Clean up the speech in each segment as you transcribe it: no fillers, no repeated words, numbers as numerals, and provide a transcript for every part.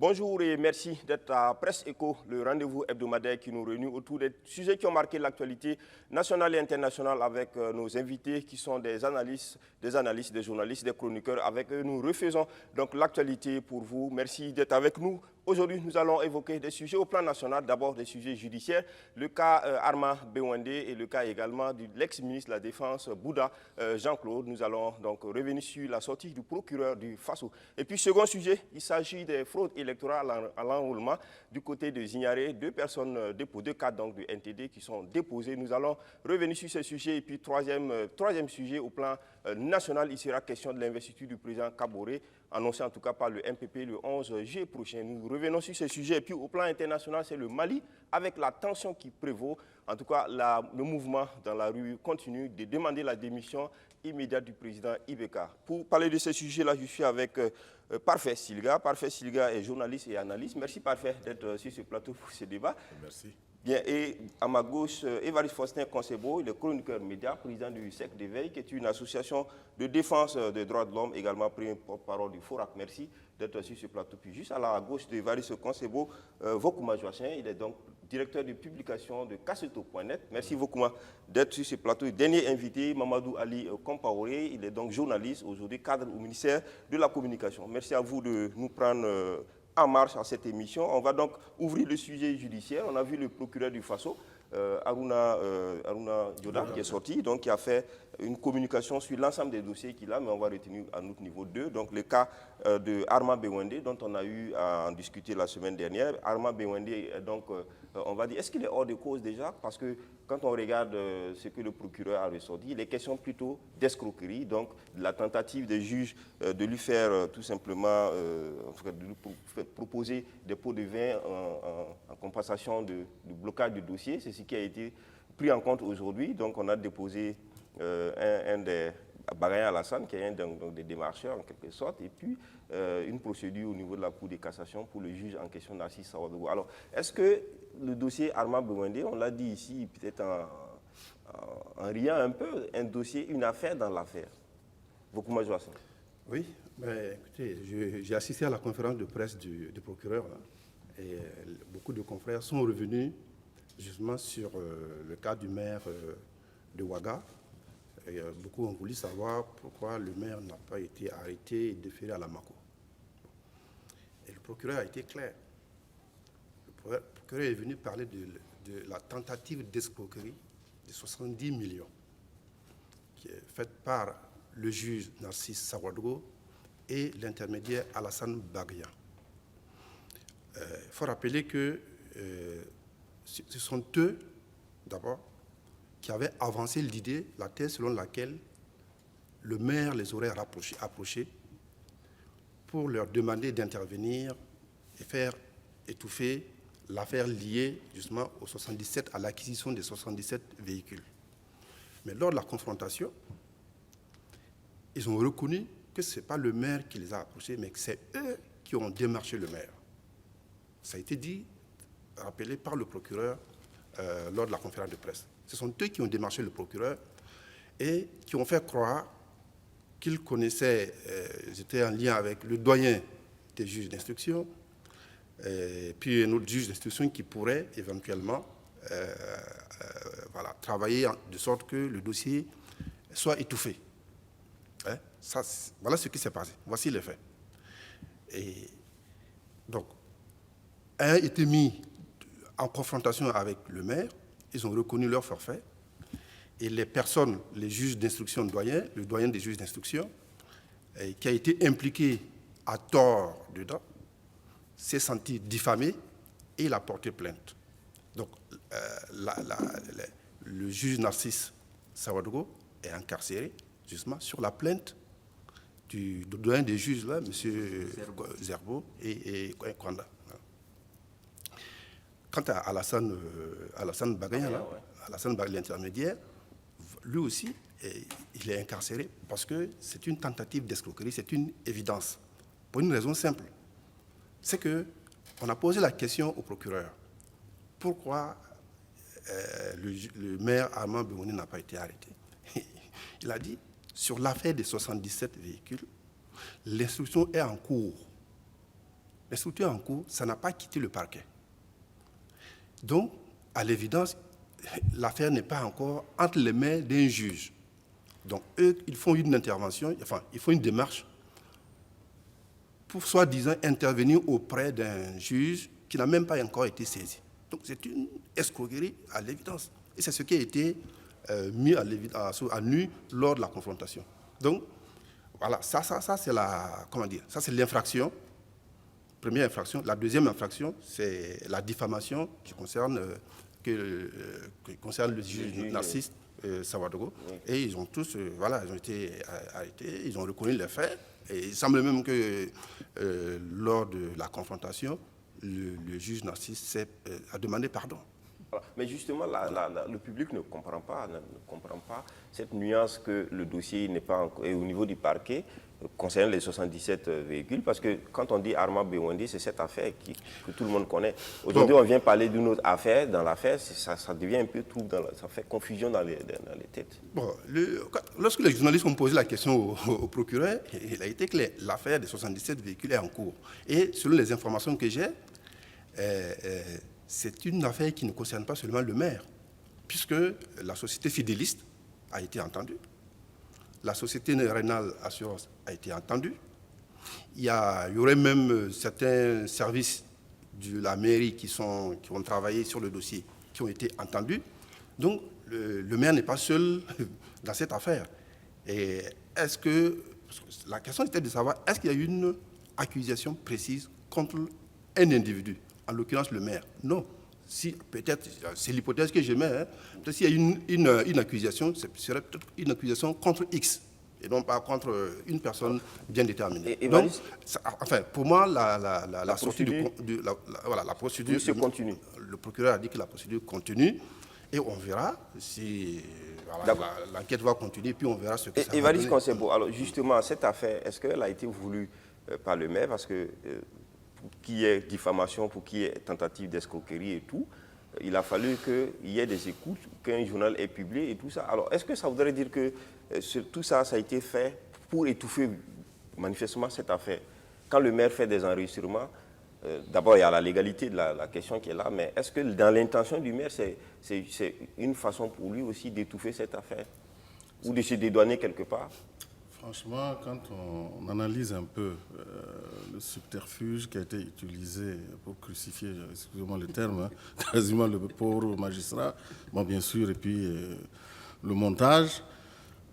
Bonjour et merci d'être à Presse Éco, le rendez-vous hebdomadaire qui nous réunit autour des sujets qui ont marqué l'actualité nationale et internationale avec nos invités qui sont des analystes, des journalistes, des chroniqueurs. Avec eux, nous refaisons donc l'actualité pour vous. Merci d'être avec nous. Aujourd'hui, nous allons évoquer des sujets au plan national, d'abord des sujets judiciaires, le cas Arma Bewande et le cas également de l'ex-ministre de la Défense, Bouddha Jean-Claude. Nous allons donc revenir sur la sortie du procureur du Faso. Et puis, second sujet, il s'agit des fraudes électorales à l'enrôlement du côté de Zignaré. Deux personnes déposées, deux cas donc du NTD qui sont déposés. Nous allons revenir sur ces sujets. Et puis, troisième sujet au plan national, il sera question de l'investiture du président Kaboré, annoncé en tout cas par le MPP le 11 juillet prochain. Nous revenons sur ce sujet. Et puis au plan international, c'est le Mali, avec la tension qui prévaut. En tout cas, le mouvement dans la rue continue de demander la démission immédiate du président Ibeka. Pour parler de ce sujet-là, je suis avec Parfait Silga. Parfait Silga est journaliste et analyste. Merci Parfait d'être sur ce plateau pour ce débat. Merci. Bien, et à ma gauche, Évariste Faustin Concebo, il est chroniqueur média, président du SEC d'éveil, qui est une association de défense des droits de l'homme, également pris porte-parole du FORAC. Merci d'être sur ce plateau. Puis juste à la gauche d'Évariste Concebo, Vokouma Joachin, il est donc directeur de publication de Kasseto.net. Merci Vokouma d'être sur ce plateau. Et dernier invité, Mamadou Ali Kompaoré, il est donc journaliste, aujourd'hui cadre au ministère de la Communication. Merci à vous de nous prendre en marche à cette émission. On va donc ouvrir le sujet judiciaire. On a vu le procureur du Faso, Aruna Dioda, qui est sorti, donc qui a fait une communication sur l'ensemble des dossiers qu'il a, mais on va retenir à notre niveau 2. Donc le cas de Arma Bewande, dont on a eu à en discuter la semaine dernière. Arma Bewande, donc, on va dire, est-ce qu'il est hors de cause déjà? Parce que quand on regarde ce que le procureur a ressorti, il est question plutôt d'escroquerie, donc de la tentative des juges de lui faire tout simplement, en tout cas, de lui proposer des pots de vin en compensation du blocage du dossier. C'est ce qui a été pris en compte aujourd'hui. Donc on a déposé un des Bagaya Alassane, qui est un des démarcheurs en quelque sorte, et puis une procédure au niveau de la Cour de cassation pour le juge en question d'Assis Sawadogo. Alors, est-ce que le dossier Arma Bewande, on l'a dit ici, peut-être en riant un peu, un dossier, une affaire dans l'affaire? Vokouma Joachin. Oui, mais écoutez, j'ai assisté à la conférence de presse du procureur, là, et beaucoup de confrères sont revenus justement sur le cas du maire de Ouaga. Et beaucoup ont voulu savoir pourquoi le maire n'a pas été arrêté et déféré à la Mako. Et le procureur a été clair. Le procureur est venu parler de la tentative d'escroquerie de 70 millions qui est faite par le juge Narcisse Sawadogo et l'intermédiaire Alassane Bagaya. Il faut rappeler que ce sont eux, d'abord, qui avaient avancé l'idée, la thèse selon laquelle le maire les aurait approchés pour leur demander d'intervenir et faire étouffer l'affaire liée justement au 77, à l'acquisition des 77 véhicules. Mais lors de la confrontation, ils ont reconnu que ce n'est pas le maire qui les a approchés, mais que c'est eux qui ont démarché le maire. Ça a été dit, rappelé par le procureur lors de la conférence de presse. Ce sont eux qui ont démarché le procureur et qui ont fait croire qu'ils connaissaient, ils étaient en lien avec le doyen des juges d'instruction, puis un autre juge d'instruction qui pourrait éventuellement travailler de sorte que le dossier soit étouffé. Hein? Ça, voilà ce qui s'est passé. Voici les faits. Et donc, a été mis en confrontation avec le maire. Ils ont reconnu leur forfait. Et les personnes, les juges d'instruction doyen, le doyen des juges d'instruction, qui a été impliqué à tort dedans, s'est senti diffamé et il a porté plainte. Donc, le juge Narcisse Sawadogo est incarcéré, justement, sur la plainte du doyen des juges, là, M. Zerbo et Kwanda. Quant à Alassane Bagaya, Alassane Bagaya, l'intermédiaire, lui aussi, il est incarcéré parce que c'est une tentative d'escroquerie, c'est une évidence. Pour une raison simple. C'est qu'on a posé la question au procureur. Pourquoi le maire Armand Bewande n'a pas été arrêté? Il a dit, sur l'affaire des 77 véhicules, l'instruction est en cours. les structures en cours, ça n'a pas quitté le parquet. Donc, à l'évidence, l'affaire n'est pas encore entre les mains d'un juge. Donc, eux, ils font une intervention, enfin, ils font une démarche pour, soi-disant, intervenir auprès d'un juge qui n'a même pas encore été saisi. Donc, c'est une escroquerie à l'évidence. Et c'est ce qui a été mis à nu lors de la confrontation. Donc, voilà, ça c'est la, comment dire, ça c'est l'infraction, première infraction. La deuxième infraction, c'est la diffamation qui concerne le juge Narcisse Sawadogo. Oui. Et ils ont tous, voilà, ils ont été arrêtés, ils ont reconnu les faits. Et il semble même que lors de la confrontation, le juge Narcisse a demandé pardon. Mais justement, le public ne comprend pas cette nuance que le dossier n'est pas encore, et au niveau du parquet concernant les 77 véhicules, parce que quand on dit Arma Bewande, c'est cette affaire que tout le monde connaît. Aujourd'hui, on vient parler d'une autre affaire. Dans l'affaire, ça devient un peu trouble, ça fait confusion dans les têtes. Bon, lorsque les journalistes ont posé la question au procureur, il a été clair. L'affaire des 77 véhicules est en cours. Et selon les informations que j'ai, c'est une affaire qui ne concerne pas seulement le maire, puisque la société Fidéliste a été entendue, la société Rénal Assurance a été entendue, il y aurait même certains services de la mairie qui ont travaillé sur le dossier, qui ont été entendus. Donc, le maire n'est pas seul dans cette affaire. Et la question était de savoir, est-ce qu'il y a une accusation précise contre un individu, en l'occurrence le maire? Non. Si, peut-être, c'est l'hypothèse que je mets, hein, peut-être s'il y a une accusation, ce serait peut-être une accusation contre X, et non pas contre une personne bien déterminée. Donc, enfin, pour moi, la procédure continue. Le procureur a dit que la procédure continue, et on verra si l'enquête va continuer, puis on verra ce que ça va donner. Évariste Konsebo, alors justement, cette affaire, est-ce qu'elle a été voulue par le maire? Parce que pour qu'il y ait diffamation, pour qu'il y ait tentative d'escroquerie et tout, il a fallu qu'il y ait des écoutes, qu'un journal ait publié et tout ça. Alors, est-ce que ça voudrait dire que tout ça, ça a été fait pour étouffer manifestement cette affaire? Quand le maire fait des enregistrements, d'abord, il y a la légalité de la question qui est là, mais est-ce que dans l'intention du maire, c'est une façon pour lui aussi d'étouffer cette affaire ou de se dédouaner quelque part? Franchement, quand on analyse un peu le subterfuge qui a été utilisé pour crucifier, excusez-moi le terme, hein, quasiment le pauvre magistrat, bon, bien sûr, et puis le montage,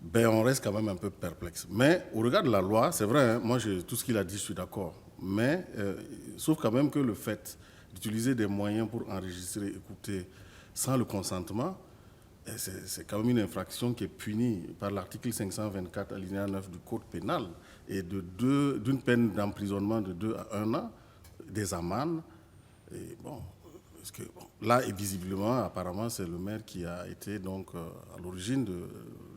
ben, on reste quand même un peu perplexe. Mais au regard de la loi, c'est vrai, hein, moi, tout ce qu'il a dit, je suis d'accord. Mais, sauf quand même que le fait d'utiliser des moyens pour enregistrer, écouter, sans le consentement, c'est quand même une infraction qui est punie par l'article 524 alinéa 9 du Code pénal et d'une peine d'emprisonnement de 2 à 1 an, des amendes. Et bon, parce que, là, et visiblement, apparemment, c'est le maire qui a été donc à l'origine de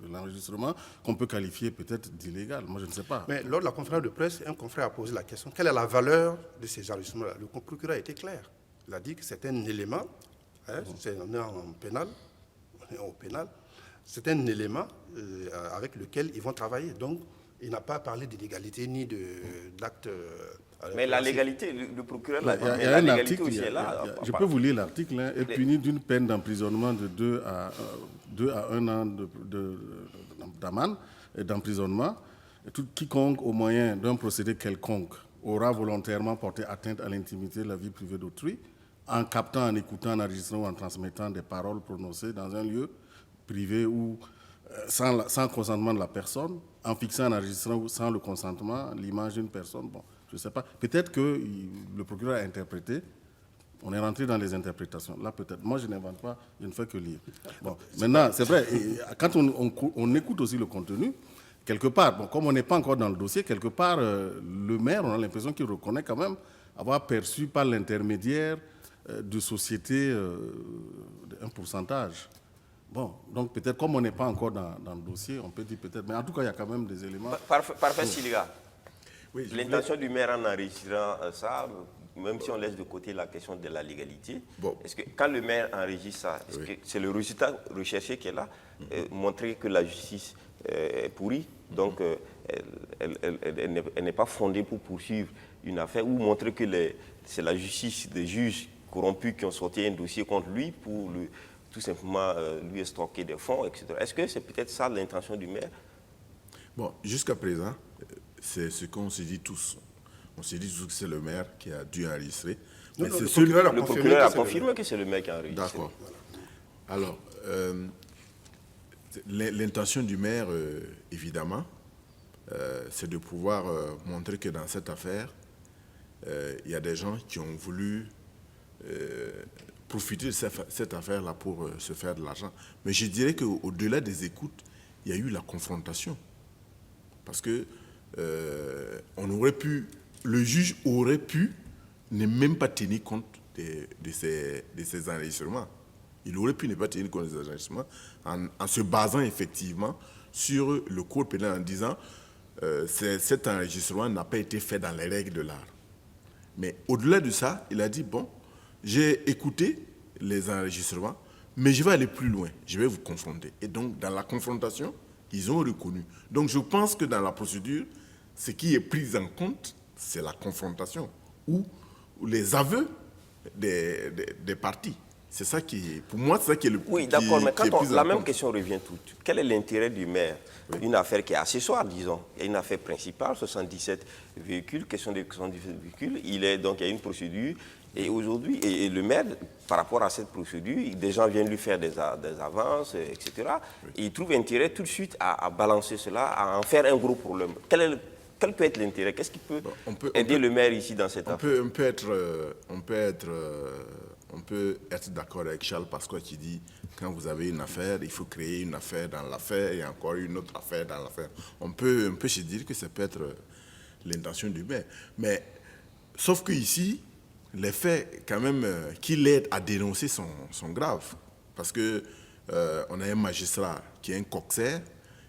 l'enregistrement, qu'on peut qualifier peut-être d'illégal. Moi, je ne sais pas. Mais lors de la conférence de presse, un confrère a posé la question, quelle est la valeur de ces enregistrements-là? Le procureur a été clair. Il a dit que c'est un élément, hein, on est en pénal, au pénal, c'est un élément avec lequel ils vont travailler. Donc, il n'a pas parlé d'illégalité ni d'acte. Mais la légalité, le procureur l'a dit. Il y a un article, je peux vous lire l'article, hein, est puni d'une peine d'emprisonnement de 2 à 1 an d'amende et d'emprisonnement. Quiconque, au moyen d'un procédé quelconque, aura volontairement porté atteinte à l'intimité de la vie privée d'autrui, en captant, en écoutant, en enregistrant ou en transmettant des paroles prononcées dans un lieu privé ou sans consentement de la personne, en fixant, en enregistrant ou sans le consentement l'image d'une personne. Bon, je ne sais pas. Peut-être que le procureur a interprété. On est rentré dans les interprétations. Là, peut-être. Moi, je n'invente pas, je ne fais que lire. Bon, maintenant, c'est vrai, quand on écoute aussi le contenu, quelque part, bon, comme on n'est pas encore dans le dossier, quelque part, le maire, on a l'impression qu'il reconnaît quand même avoir perçu par l'intermédiaire de sociétés un pourcentage. Bon, donc peut-être comme on n'est pas encore dans le dossier, on peut dire peut-être, mais en tout cas, il y a quand même des éléments. Parfait, Siliga. Oui, l'intention du maire en enregistrant ça, même si on laisse de côté la question de la légalité, est-ce que quand le maire enregistre ça, est-ce que c'est le résultat recherché qui est là, montrer que la justice est pourrie. Donc, elle n'est pas fondée pour poursuivre une affaire ou montrer que c'est la justice des juges corrompus qui ont sorti un dossier contre lui pour tout simplement lui escroquer des fonds, etc. Est-ce que c'est peut-être ça l'intention du maire? Bon, jusqu'à présent, c'est ce qu'on se dit tous. On se dit tous que c'est le maire qui a dû enregistrer. Non, Mais le c'est procureur a confirmé que c'est le maire qui a enregistré. D'accord. Alors, l'intention du maire, évidemment, c'est de pouvoir montrer que dans cette affaire, il y a des gens qui ont voulu profiter de cette affaire-là pour se faire de l'argent. Mais je dirais qu'au-delà des écoutes, il y a eu la confrontation. Parce que le juge aurait pu ne même pas tenir compte de ces enregistrements. Il aurait pu ne pas tenir compte des enregistrements en se basant effectivement sur le code pénal en disant cet enregistrement n'a pas été fait dans les règles de l'art. Mais au-delà de ça, il a dit, bon, j'ai écouté les enregistrements, mais je vais aller plus loin, je vais vous confronter. Et donc, dans la confrontation, ils ont reconnu. Donc, je pense que dans la procédure, ce qui est pris en compte, c'est la confrontation ou les aveux des parties. C'est ça qui, pour moi, c'est ça qui est le plus. Oui, d'accord, mais quand la même question revient toute. Quel est l'intérêt du maire? Une affaire qui est accessoire, disons. Il y a une affaire principale, 77 véhicules, question de 77 véhicules. Il y a une procédure. Et aujourd'hui, et le maire, par rapport à cette procédure, des gens viennent lui faire des avances, etc. Oui. Et il trouve intérêt tout de suite à balancer cela, à en faire un gros problème. Quel peut être l'intérêt? Qu'est-ce qui peut aider le maire ici dans cette affaire? On peut être d'accord avec Charles Pasqua qui dit quand vous avez une affaire, il faut créer une affaire dans l'affaire et encore une autre affaire dans l'affaire. On peut se dire que ça peut être l'intention du maire. Mais sauf qu'ici, les faits quand même qui l'aident à dénoncer sont graves. Parce que on a un magistrat qui est un coxer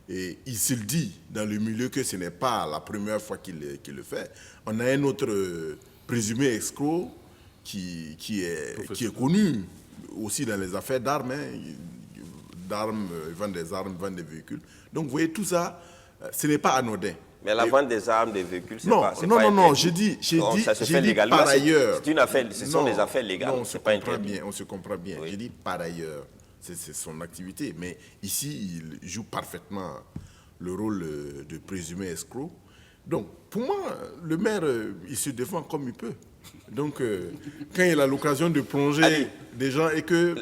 et il se le dit dans le milieu que ce n'est pas la première fois qu'il le fait. On a un autre présumé escroc qui est connu aussi dans les affaires d'armes. Ils vendent des armes, ils vendent des véhicules. Donc, vous voyez, tout ça, ce n'est pas anodin. Mais la vente des armes, des véhicules, c'est non, pas... Non, j'ai dit par ailleurs. C'est une affaire, ce sont des affaires légales, non, c'est pas interdit. On se comprend bien. Oui. J'ai dit par ailleurs, c'est son activité. Mais ici, il joue parfaitement le rôle de présumé escroc. Donc, pour moi, le maire, il se défend comme il peut. Donc, quand il a l'occasion de plonger des gens et que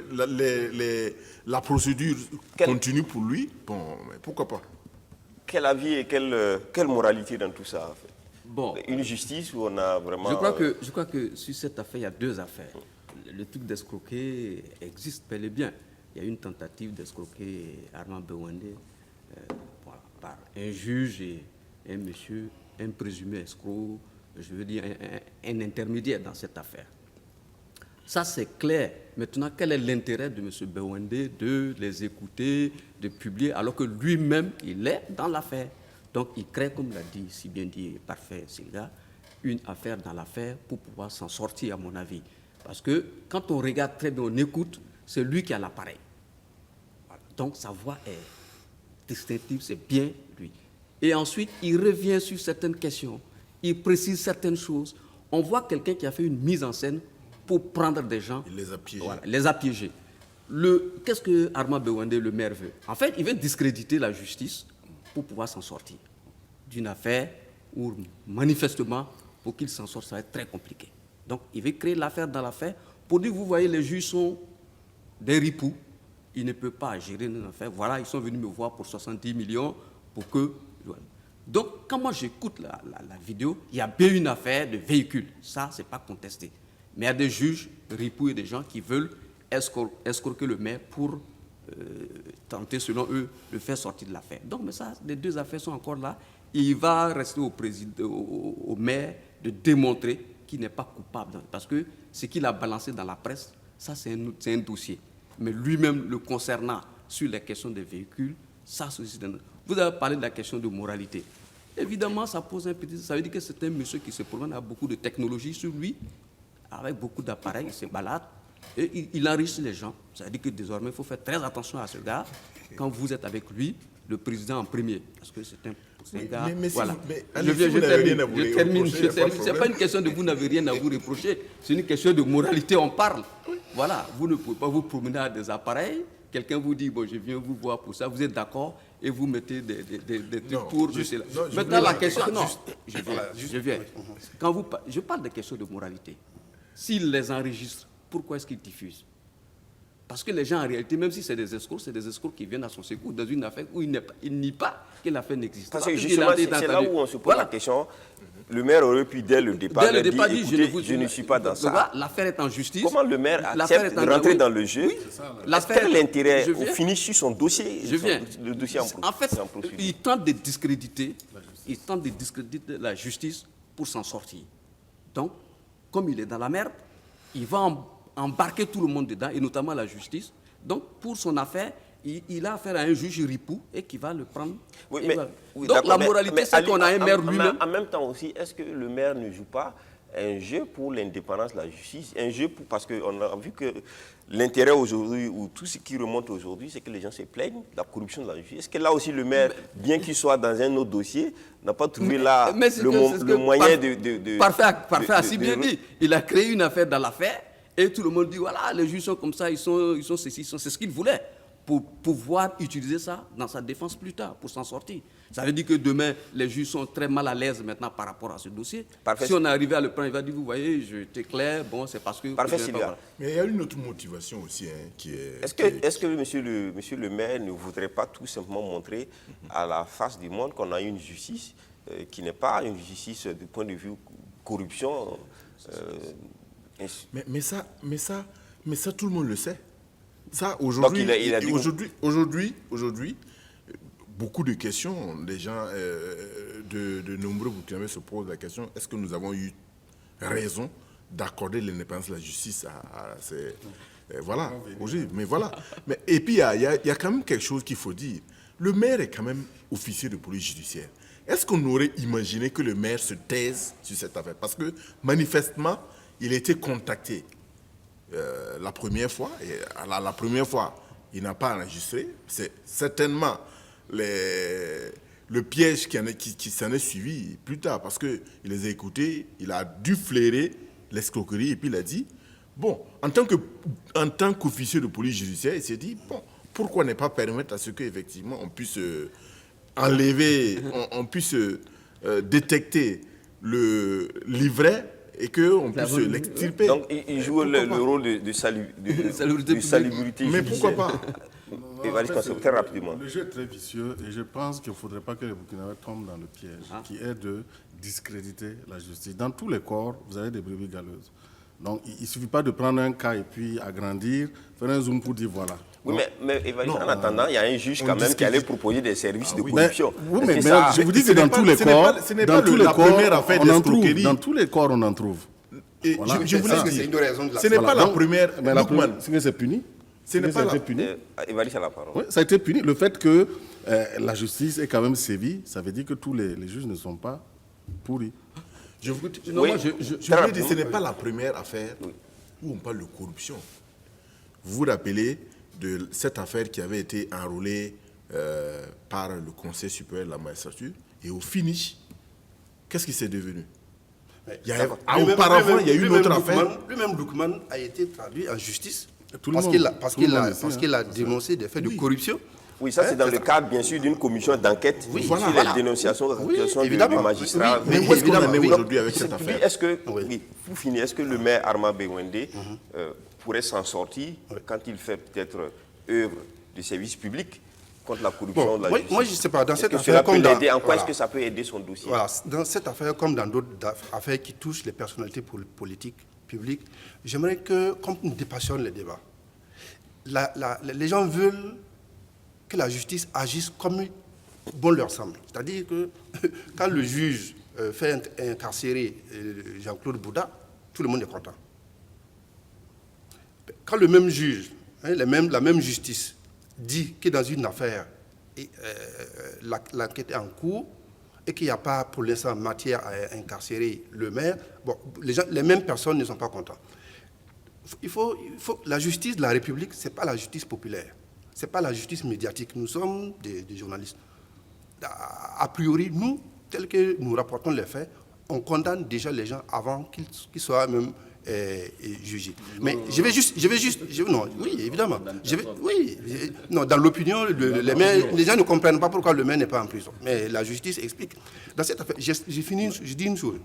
la procédure continue pour lui, bon, pourquoi pas? Quel avis et quelle moralité dans tout ça, en fait? Bon, une justice où on a vraiment... Je crois que sur cette affaire, il y a deux affaires. Le truc d'escroquer existe bel et bien. Il y a une tentative d'escroquer Armand Bewandé par un juge et un monsieur, un présumé escroc, je veux dire un intermédiaire dans cette affaire. Ça, c'est clair. Maintenant, quel est l'intérêt de M. Bewandé de les écouter, de publier, alors que lui-même, il est dans l'affaire? Donc, il crée, comme l'a dit, si bien dit, parfait, Sylvia, une affaire dans l'affaire pour pouvoir s'en sortir, à mon avis. Parce que quand on regarde très bien, on écoute, c'est lui qui a l'appareil. Voilà. Donc, sa voix est distinctive, c'est bien lui. Et ensuite, il revient sur certaines questions, il précise certaines choses. On voit quelqu'un qui a fait une mise en scène pour prendre des gens. Il les a piégés. Voilà, les a piégés. Qu'est-ce que Armand Bewandé, le maire, veut? En fait, il veut discréditer la justice pour pouvoir s'en sortir d'une affaire où, manifestement, pour qu'il s'en sorte, ça va être très compliqué. Donc, il veut créer l'affaire dans l'affaire pour dire, vous voyez, les juges sont des ripoux. Ils ne peuvent pas gérer une affaire. Voilà, ils sont venus me voir pour 70 millions pour que... Voilà. Donc, quand moi j'écoute la vidéo, il y a bien une affaire de véhicule. Ça, ce n'est pas contesté. Mais il y a des juges ripoux et des gens qui veulent escroquer le maire pour tenter, selon eux, de faire sortir de l'affaire. Donc, mais ça, les deux affaires sont encore là. Et il va rester au maire de démontrer qu'il n'est pas coupable. Parce que ce qu'il a balancé dans la presse, ça, c'est un dossier. Mais lui-même, le concernant sur les questions des véhicules, ça, c'est aussi... Vous avez parlé de la question de moralité. Évidemment, ça pose un petit... Ça veut dire que c'est un monsieur qui se promène avec beaucoup de technologie sur lui, avec beaucoup d'appareils, il se balade, et il enrichit les gens. Ça veut dire que désormais, il faut faire très attention à ce gars. Quand vous êtes avec lui, le président en premier, parce que c'est un gars... mais si voilà. vous- mais Je allez-y, vous n'avez rien à vous je termine. reprocher, y a pas de C'est problème. pas une question de vous n'avez rien à vous reprocher, c'est une question de moralité, on parle. Voilà, vous ne pouvez pas vous promener à des appareils, quelqu'un vous dit, bon, je viens vous voir pour ça, vous êtes d'accord, et vous mettez des trucs Non, pour... juste- non, je Maintenant, voulais- la question... Non, je viens. Voilà, Je viens. Quand je parle de questions de moralité. S'ils les enregistrent, pourquoi est-ce qu'ils diffusent? Parce que les gens, en réalité, même si c'est des escrocs qui viennent à son secours dans une affaire où il nie pas que l'affaire n'existe pas. Parce que puisqu'il justement, a été c'est là entendu. où on se pose Voilà. la question. Le maire aurait pu, dès le départ, Dès le leur départ, dire, dit, écoutez, je ne suis pas dans ça. Voilà, l'affaire est en justice. Comment le maire L'affaire accepte est en- de rentrer oui. dans le jeu? Oui. L'affaire- Quel est l'intérêt Je au viens. finish sur son dossier? Je viens. Le dossier en fait, procédure. ils tentent de discréditer la justice pour s'en sortir. Donc, comme il est dans la merde, il va embarquer tout le monde dedans, et notamment la justice. Donc, pour son affaire, il a affaire à un juge ripou et qui va le prendre. Oui, et mais, va- oui, Donc, d'accord, la moralité, c'est Ali, qu'on a un maire lui-même. En même temps aussi, est-ce que le maire ne joue pas un jeu pour l'indépendance de la justice, un jeu parce qu'on a vu que l'intérêt aujourd'hui, ou tout ce qui remonte aujourd'hui, c'est que les gens se plaignent de la corruption de la justice. Est-ce que là aussi le maire, bien qu'il soit dans un autre dossier, n'a pas trouvé là c'est le moyen de... Parfait, a si bien dit. Il a créé une affaire dans l'affaire et tout le monde dit, voilà, les juges sont comme ça, ils sont ceci, c'est ce qu'il voulait. Pour pouvoir utiliser ça dans sa défense plus tard, pour s'en sortir. Ça veut dire que demain, les juges sont très mal à l'aise maintenant par rapport à ce dossier. Parfait. Si on arrivait à le prendre, il va dire, vous voyez, j'étais clair, bon, c'est parce que... Parfait, que je- Sylvia. Mais il y a une autre motivation aussi qui est... Est-ce que monsieur le maire ne voudrait pas tout simplement montrer à la face du monde qu'on a une justice qui n'est pas une justice du point de vue corruption Mais ça, tout le monde le sait. Ça, aujourd'hui, Donc, il a dit- aujourd'hui, beaucoup de questions, les gens, de nombreux Burkinabés se posent la question, est-ce que nous avons eu raison d'accorder l'indépendance de la justice à ces... voilà, aujourd'hui, mais voilà. Et puis, il y a quand même quelque chose qu'il faut dire. Le maire est quand même officier de police judiciaire. Est-ce qu'on aurait imaginé que le maire se taise sur cette affaire? Parce que, manifestement, il a été contacté la première fois, et la première fois, il n'a pas enregistré. C'est certainement le piège qui s'en est suivi plus tard, parce qu'il les a écoutés, il a dû flairer l'escroquerie, et puis il a dit, bon, en tant qu'officier de police judiciaire, il s'est dit, bon, pourquoi ne pas permettre à ce qu'effectivement on puisse enlever, on puisse détecter le livret et qu'on puisse l'extirper. Donc, il joue le rôle de salubrité Mais pourquoi pas? très rapidement. Le jeu est très vicieux et je pense qu'il ne faudrait pas que les Burkinabés tombent dans le piège qui est de discréditer la justice. Dans tous les corps, vous avez des brebis galeuses. Donc, il ne suffit pas de prendre un cas et puis agrandir, faire un zoom pour dire voilà. Oui, mais Évariste, en attendant, il y a un juge quand même qui allait proposer des services de Mais, corruption. oui, Est-ce mais que ça- je vous dis ce que dans n'est tous pas- les ce n'est corps, pas- ce n'est dans pas tous la les corps, première affaire on en trouve. d'escroquerie. Dans tous les corps, on en trouve. Et Voilà. je voulais C'est dire, une raison de la... ce n'est pas la Donc, première. Mais la Lookman, première, c'est que c'est puni. Ce n'est Que pas ça a la- été puni. Évariste a la parole. Oui, ça a été puni. Le fait que la justice est quand même sévie, ça veut dire que tous les juges ne sont pas pourris. je vous Non, Oui. moi, Je voulais dire, ce n'est pas la première affaire où on parle de corruption. Vous vous rappelez de cette affaire qui avait été enrôlée par le Conseil supérieur de la magistrature, et au finish, qu'est-ce qui s'est devenu? Auparavant, il y a eu une autre affaire. Lui-même, Lookman a été traduit en justice Tout le parce monde- qu'il a, tout le monde le sait, parce qu'il a dénoncé des faits de corruption. Oui, ça c'est dans le cadre, bien sûr, d'une commission d'enquête sur voilà. les dénonciations Oui, du évidemment. magistrat. Oui, Mais où est-ce qu'on en est évidemment, oui. aujourd'hui avec cette Puis, affaire? est-ce que, oui, pour finir, est-ce que le maire Arma Bewende pourrait s'en sortir quand il fait peut-être œuvre de service public contre la corruption Bon, de la moi, justice? moi, je ne sais pas. Dans Est-ce cette que affaire, cela peut comme dans... l'aider? En quoi voilà. est-ce que ça peut aider son dossier? Voilà, dans cette affaire, comme dans d'autres affaires qui touchent les personnalités politiques, publiques, j'aimerais qu'on dépassionne les débats. Les gens veulent que la justice agisse comme bon leur semble. C'est-à-dire que quand le juge fait incarcérer Jean-Claude Bouda, tout le monde est content. Quand le même juge, la même justice, dit que dans une affaire, l'enquête est en cours et qu'il n'y a pas pour l'instant matière à incarcérer le maire, bon, les mêmes personnes ne sont pas contentes. La justice de la République, ce n'est pas la justice populaire. ce n'est pas la justice médiatique. Nous sommes des journalistes. A priori, nous, tels que nous rapportons les faits, on condamne déjà les gens avant qu'ils soient même jugés. Mais oui, évidemment. Dans l'opinion, les gens ne comprennent pas pourquoi le maire n'est pas en prison. Mais la justice explique. Dans cette affaire, je dis une chose.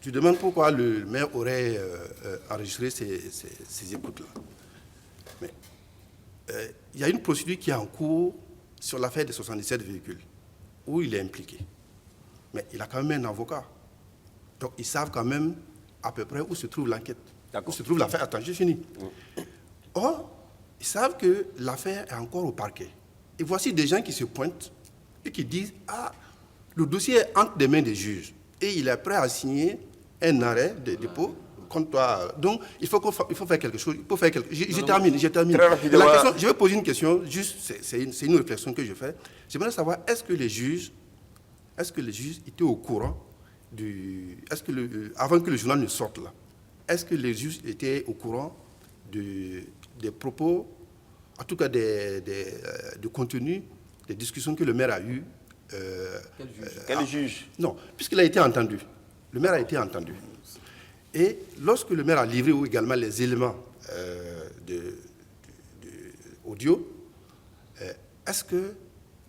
Tu demandes pourquoi le maire aurait enregistré ces écoutes-là. Mais il y a une procédure qui est en cours sur l'affaire des 77 véhicules, où il est impliqué. Mais il a quand même un avocat. Donc, ils savent quand même à peu près où se trouve l'enquête, où se trouve l'affaire. Attends, j'ai fini. Or, ils savent que l'affaire est encore au parquet. Et voici des gens qui se pointent et qui disent « Ah, le dossier est entre les mains des juges. » Et il est prêt à signer un arrêt de dépôt contre toi. Donc, il faut faire quelque chose. Je termine. Très rapidement. Je vais poser une question, juste, c'est une réflexion que je fais. J'aimerais savoir, est-ce que les juges étaient au courant avant que le journal ne sorte là, est-ce que les juges étaient au courant des propos, en tout cas du contenu des discussions que le maire a eues? Quel juge? Non, puisqu'il a été entendu. Le maire a été entendu. Et lorsque le maire a livré également les éléments audio, est-ce que,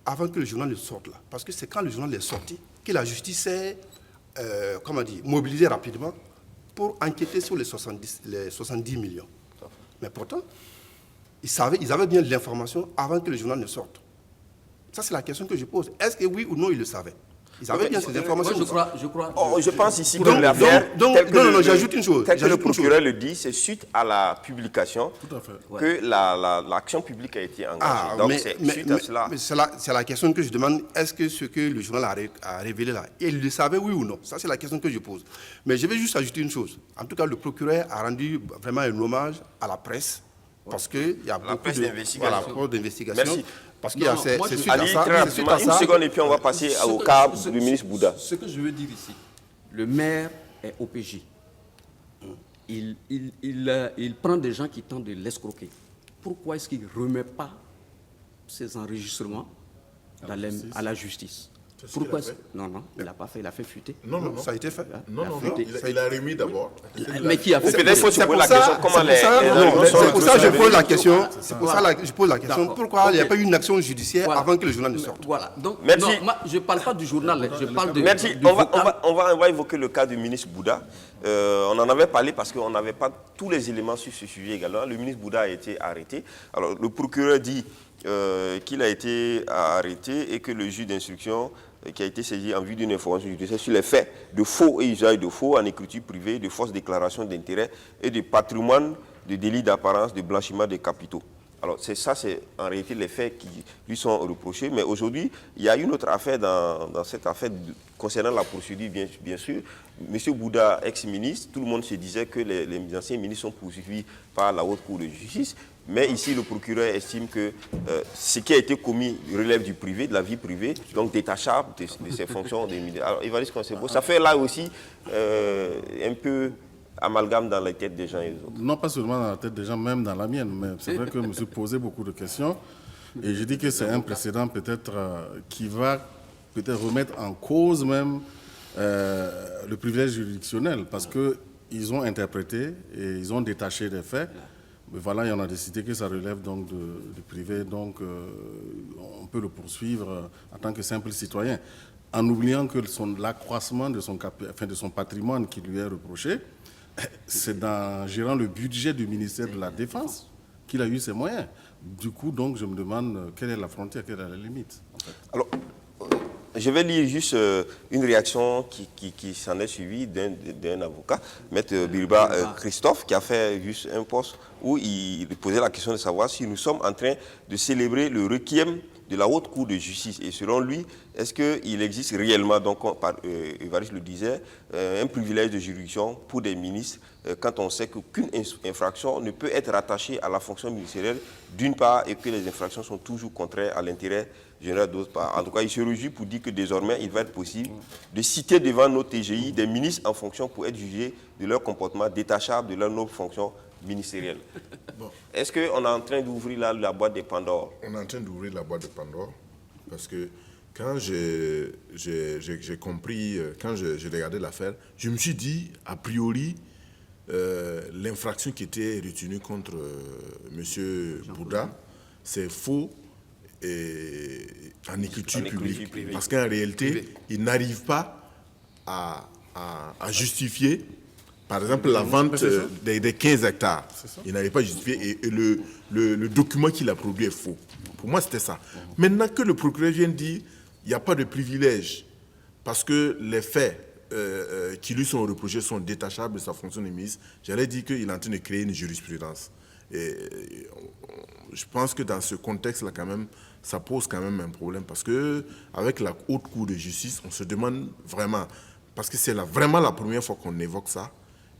avant que le journal ne sorte là, parce que c'est quand le journal est sorti que la justice s'est mobilisée rapidement pour enquêter sur les 70 millions. Mais pourtant, ils avaient bien de l'information avant que le journal ne sorte. Ça, c'est la question que je pose. Est-ce que oui ou non, ils le savaient? Ils avaient bien ces informations. Je pense ici que l'affaire, j'ajoute une chose. Tel que le procureur le dit, c'est suite à la publication que l'action publique a été engagée. Donc c'est suite à cela. Mais c'est la question que je demande. Est-ce que ce que le journal a révélé là, il le savait oui ou non? Ça, c'est la question que je pose. Mais je vais juste ajouter une chose. En tout cas, le procureur a rendu vraiment un hommage à la presse. Parce qu'il y a beaucoup d'investigations. Merci. Parce qu'il y a Ali, très rapidement, une seconde et puis on va passer au cas du ministre Bouddha. Ce que je veux dire ici, le maire est OPJ. Il prend des gens qui tentent de l'escroquer. Pourquoi est-ce qu'il ne remet pas ces enregistrements à la justice? Pourquoi? Non, il n'a pas fait, il a fait fuiter. Non, ça a été fait. Il a remis d'abord. Mais qui a fait? Peut-être faut se poser la question comment c'est pour ça que je pose la question. C'est pour ça que je pose la question. Pourquoi il n'y a pas eu une action judiciaire avant que le journal ne sorte? Voilà. Donc, merci. Non, moi, je ne parle pas du journal, je parle de. Merci. On va évoquer le cas du ministre Bouddha. On en avait parlé parce qu'on n'avait pas tous les éléments sur ce sujet également. Le ministre Bouddha a été arrêté. Alors, le procureur dit qu'il a été arrêté et que le juge d'instruction qui a été saisi en vue d'une information judiciaire sur les faits de faux et usage de faux en écriture privée, de fausses déclarations d'intérêt et de patrimoine, de délit d'apparence, de blanchiment des capitaux. Alors c'est en réalité les faits qui lui sont reprochés. Mais aujourd'hui, il y a une autre affaire dans cette affaire concernant la procédure, bien sûr. M. Bouddha, ex-ministre, tout le monde se disait que les anciens ministres sont poursuivis par la Haute Cour de justice. Mais ici, le procureur estime que ce qui a été commis relève du privé, de la vie privée, donc détachable de ses fonctions. Alors, Évariste Concebo, ça fait là aussi un peu amalgame dans la tête des gens et des autres. Non, pas seulement dans la tête des gens, même dans la mienne. Mais c'est vrai que je me suis posé beaucoup de questions. Et je dis que c'est un précédent peut-être qui va peut-être remettre en cause même le privilège juridictionnel. Parce qu'ils ont interprété et ils ont détaché des faits. Mais voilà, il y en a décidé que ça relève donc du privé, donc on peut le poursuivre en tant que simple citoyen, en oubliant que l'accroissement de son patrimoine qui lui est reproché, c'est en gérant le budget du ministère de la Défense qu'il a eu ces moyens. Du coup, donc, je me demande quelle est la frontière, quelle est la limite. En fait. Alors, je vais lire juste une réaction qui s'en est suivie d'un avocat, Maître Birba Christophe, qui a fait juste un post où il posait la question de savoir si nous sommes en train de célébrer le requiem de la Haute Cour de justice. Et selon lui, est-ce qu'il existe réellement, donc Évariste le disait, un privilège de juridiction pour des ministres quand on sait qu'aucune infraction ne peut être rattachée à la fonction ministérielle, d'une part, et que les infractions sont toujours contraires à l'intérêt général d'autre part. En tout cas, il se réjouit pour dire que désormais, il va être possible de citer devant nos TGI des ministres en fonction pour être jugés de leur comportement détachable de leur noble fonction ministérielle. Bon. Est-ce qu'on est en train d'ouvrir la boîte de Pandore? On est en train d'ouvrir la boîte de Pandore parce que quand j'ai compris, quand j'ai regardé l'affaire, je me suis dit, a priori, l'infraction qui était retenue contre M. Bouddha, c'est faux et en écriture publique. Parce qu'en réalité, il n'arrive pas à justifier, par exemple, la vente des 15 hectares. Il n'arrive pas à justifier et le document qu'il a produit est faux. Pour moi, c'était ça. Maintenant que le procureur vient de dire il n'y a pas de privilège parce que les faits qui lui sont reprochés sont détachables de sa fonction de ministre, j'allais dire qu'il est en train de créer une jurisprudence. Et je pense que dans ce contexte-là, quand même, ça pose quand même un problème parce qu'avec la haute cour de justice, on se demande vraiment, parce que c'est vraiment la première fois qu'on évoque ça,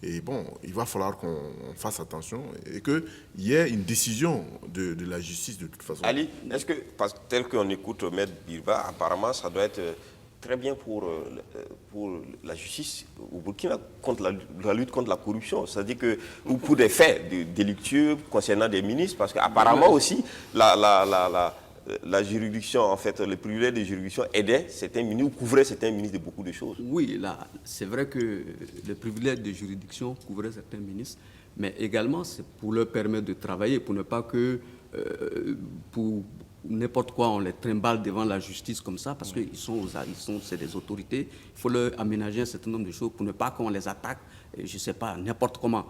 et bon, il va falloir qu'on fasse attention et qu'il y ait une décision de la justice de toute façon. Ali, est-ce que, tel qu'on écoute Maître Birba, apparemment ça doit être très bien pour la justice au Burkina contre la lutte contre la corruption, c'est-à-dire que ou pour des faits délictueux concernant des ministres, parce qu'apparemment aussi la juridiction, en fait, le privilège de juridiction aidait certains ministres ou couvrait certains ministres de beaucoup de choses. Oui, là, c'est vrai que le privilège de juridiction couvrait certains ministres, mais également c'est pour leur permettre de travailler, pour ne pas que pour n'importe quoi on les trimballe devant la justice comme ça, parce que c'est des autorités. Il faut leur aménager un certain nombre de choses pour ne pas qu'on les attaque, je ne sais pas, n'importe comment.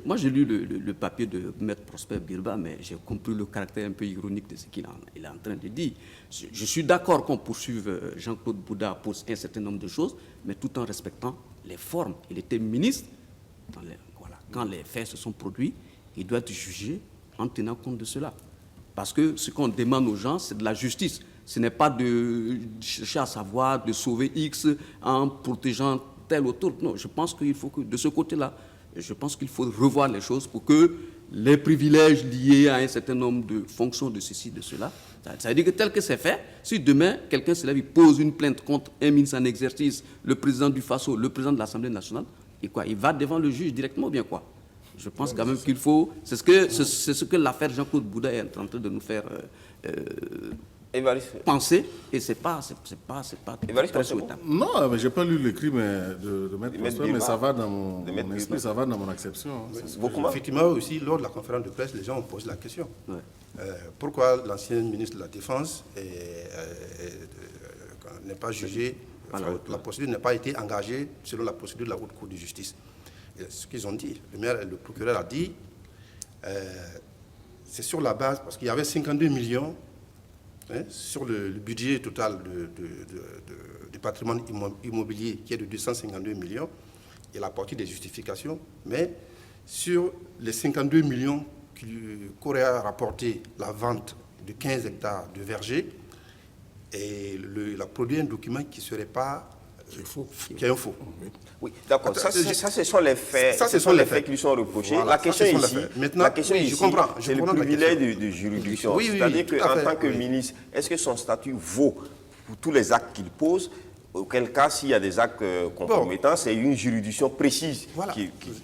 Moi, j'ai lu le papier de Maître Prosper Birba, mais j'ai compris le caractère un peu ironique de ce qu'il est en train de dire. Je suis d'accord qu'on poursuive Jean-Claude Bouddha pour un certain nombre de choses, mais tout en respectant les formes. Il était ministre. Quand les faits se sont produits, il doit être jugé en tenant compte de cela. Parce que ce qu'on demande aux gens, c'est de la justice. Ce n'est pas de chercher à savoir, de sauver X en protégeant tel ou tel. Non, je pense qu'il faut que, de ce côté-là, je pense qu'il faut revoir les choses pour que les privilèges liés à un certain nombre de fonctions de ceci, de cela, ça veut dire que tel que c'est fait, si demain, quelqu'un se lève, il pose une plainte contre un ministre en exercice, le président du FASO, le président de l'Assemblée nationale, et quoi, il va devant le juge directement ou bien quoi? Je pense quand même qu'il faut... C'est ce que l'affaire Jean-Claude Bouddha est en train de nous faire penser, et c'est pas très souhaitable. Non, mais je n'ai pas lu l'écrit de Maître Prosper, mais ça va dans mon esprit, ça va dans mon acception. Effectivement, aussi, lors de la conférence de presse, les gens ont posé la question. Ouais. Pourquoi l'ancien ministre de la Défense n'est pas jugé, la procédure n'a pas été engagée selon la procédure de la Haute Cour de justice. Et ce qu'ils ont dit, le procureur a dit, c'est sur la base, parce qu'il y avait 52 millions sur le budget total du patrimoine immobilier qui est de 252 millions, il a apporté des justifications, mais sur les 52 millions qu'aurait rapporté la vente de 15 hectares de verger, et il a produit un document qui ne serait pas... Qui est faux. Oui, d'accord. Ça, ce sont les faits. Ça, ce sont les faits qui lui sont reprochés. Voilà, la question ici, c'est le privilège de juridiction. C'est-à-dire qu'en tant que ministre, est-ce que son statut vaut pour tous les actes qu'il pose? Auquel cas, s'il y a des actes compromettants, c'est une juridiction précise. Voilà.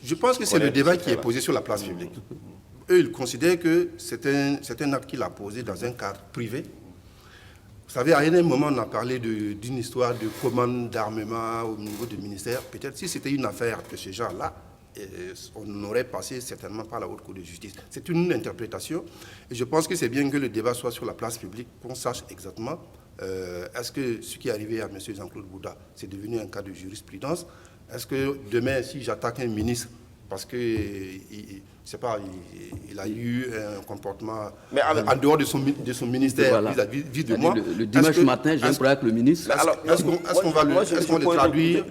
Je pense que c'est le débat qui est posé sur la place publique. Eux, ils considèrent que c'est un acte qu'il a posé dans un cadre privé. Vous savez, à un moment, on a parlé d'une histoire de commande d'armement au niveau du ministère. Peut-être si c'était une affaire de ce genre-là, on aurait passé certainement par la Haute Cour de justice. C'est une interprétation. Et je pense que c'est bien que le débat soit sur la place publique, qu'on sache exactement est-ce que ce qui est arrivé à M. Jean-Claude Bouddha, c'est devenu un cas de jurisprudence. Est-ce que demain, si j'attaque un ministre parce que il a eu un comportement en dehors de son ministère vis-à-vis de moi. Le dimanche matin, j'ai un problème avec le ministre. Est-ce qu'on le traduit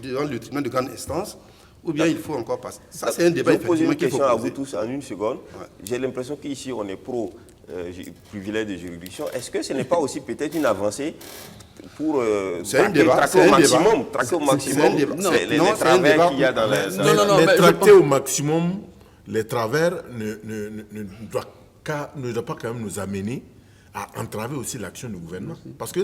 devant le tribunal de grande instance ou bien il faut encore passer? Ça, c'est un débat effectivement qu'il faut poser. Je vais poser une question à vous tous en une seconde. Ouais. J'ai l'impression qu'ici, on est pro privilège de juridiction. Est-ce que ce n'est pas aussi peut-être une avancée pour traquer au maximum les travers qu'il y a dans les... Mais traquer au maximum les travers ne doit pas quand même nous amener à entraver aussi l'action du gouvernement. Parce que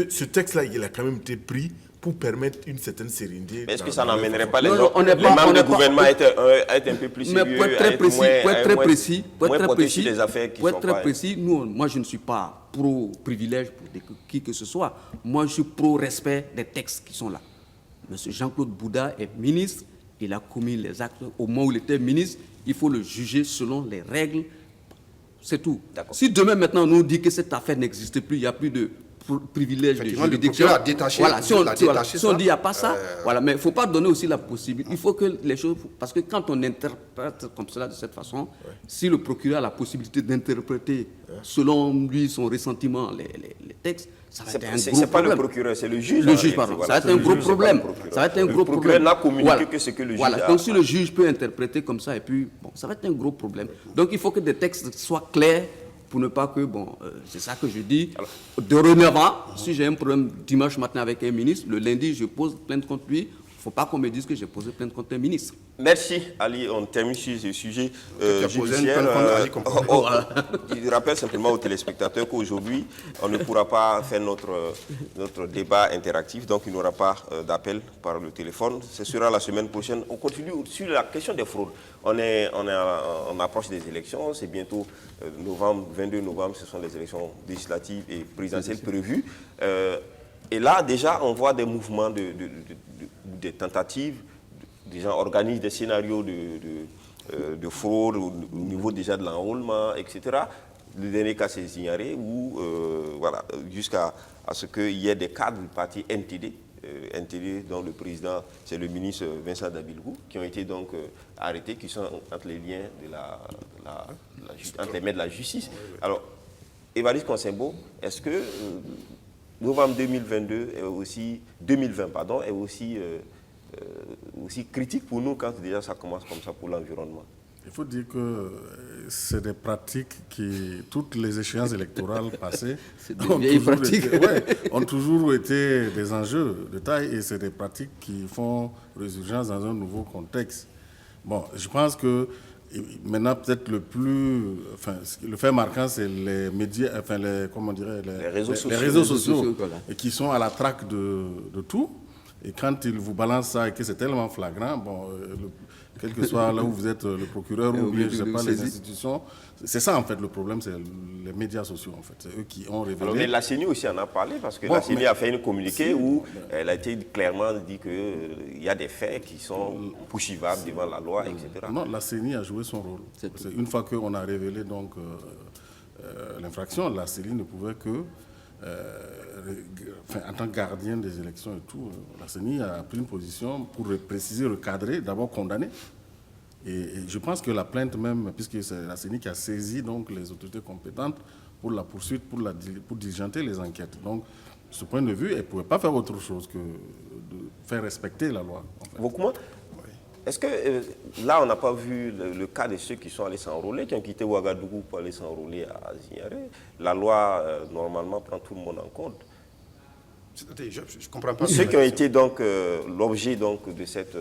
ce texte-là, il a quand même été pris pour permettre une certaine sérénité. Mais est-ce que ça n'amènerait pas les Non, on n'est pas- membres on du n'est pas- gouvernement à être un peu plus sérieux, Mais pour être très précis, protéger les affaires qui pour sont être très pas... précis, moi je ne suis pas pro-privilège pour qui que ce soit. Moi je suis pro-respect des textes qui sont là. Monsieur Jean-Claude Bouda est ministre, il a commis les actes. Au moment où il était ministre, il faut le juger selon les règles. C'est tout. D'accord. Si demain maintenant on nous dit que cette affaire n'existe plus, il n'y a plus de privilège de Effectivement, le juridiction. procureur a détaché- Voilà, si on a dit détaché il n'y a ça, pas ça, voilà, mais il ne faut pas donner aussi la possibilité. Il faut que les choses. Parce que quand on interprète comme cela, de cette façon, si le procureur a la possibilité d'interpréter selon lui son ressentiment les textes, ça va être un gros C'est pas problème. le procureur, c'est le juge. Le en juge, réalité, pardon. voilà. Ça va être un gros problème. Ça va être un Le gros procureur problème. n'a communiqué que ce que le juge Voilà. a- Donc si le juge peut interpréter comme ça, et puis, bon, ça va être un gros problème. Donc il faut que des textes soient clairs pour ne pas que, bon, c'est ça que je dis. Dorénavant, si j'ai un problème dimanche matin avec un ministre, le lundi, je pose plainte contre lui. Il ne faut pas qu'on me dise que j'ai posé plainte contre un ministre. Merci Ali, on termine sur ce sujet Tu as posé une judiciaire. plainte contre Ali Kompo. Je rappelle simplement aux téléspectateurs qu'aujourd'hui, on ne pourra pas faire notre débat interactif, donc il n'y aura pas d'appel par le téléphone. Ce sera la semaine prochaine. On continue sur la question des fraudes. On approche des élections, c'est bientôt novembre, 22 novembre, ce sont les élections législatives et présidentielles prévues. Et là, déjà, on voit des mouvements, des tentatives. Des gens organisent des scénarios de fraude au niveau déjà de l'enrôlement, etc. Le dernier cas, c'est Zignaré, où, voilà, jusqu'à ce qu'il y ait des cadres du parti NTD, NTD dont le président, c'est le ministre Vincent Dabilgou, qui ont été donc arrêtés, qui sont entre les liens entre les mains de la justice. Alors, Évariste Consembo, est-ce que novembre 2022 est aussi 2020 pardon, est aussi critique pour nous quand déjà ça commence comme ça pour l'environnement? Il faut dire que c'est des pratiques qui, toutes les échéances électorales passées ont toujours été des enjeux de taille, et c'est des pratiques qui font résurgence dans un nouveau contexte. Bon, je pense que maintenant, peut-être le fait marquant, c'est les médias, les réseaux sociaux et qui sont à la traque de tout. Et quand ils vous balancent ça et que c'est tellement flagrant, bon, quel que soit là où vous êtes, le procureur ou bien, je sais pas, les institutions, c'est ça en fait le problème, c'est les médias sociaux en fait. C'est eux qui ont révélé. Alors, mais la CENI aussi en a parlé, parce que la CENI a fait une communiqué où elle a été clairement dit qu'il y a des faits qui sont poursuivables devant la loi, etc. Non, la CENI a joué son rôle. Une fois qu'on a révélé donc l'infraction, la CENI ne pouvait que, en tant que gardien des élections et tout, la CENI a pris une position pour préciser, recadrer, d'abord condamner. Et je pense que la plainte même, puisque c'est la CENI qui a saisi donc les autorités compétentes pour la poursuite, pour diligenter les enquêtes. Donc, de ce point de vue, elle ne pouvait pas faire autre chose que de faire respecter la loi. En fait. Beaucoup. Est-ce que là, on n'a pas vu le cas de ceux qui sont allés s'enrôler, qui ont quitté Ouagadougou pour aller s'enrôler à Zignaré? La loi, normalement, prend tout le monde en compte. Je ne comprends pas. Ceux qui ont été donc l'objet donc de cette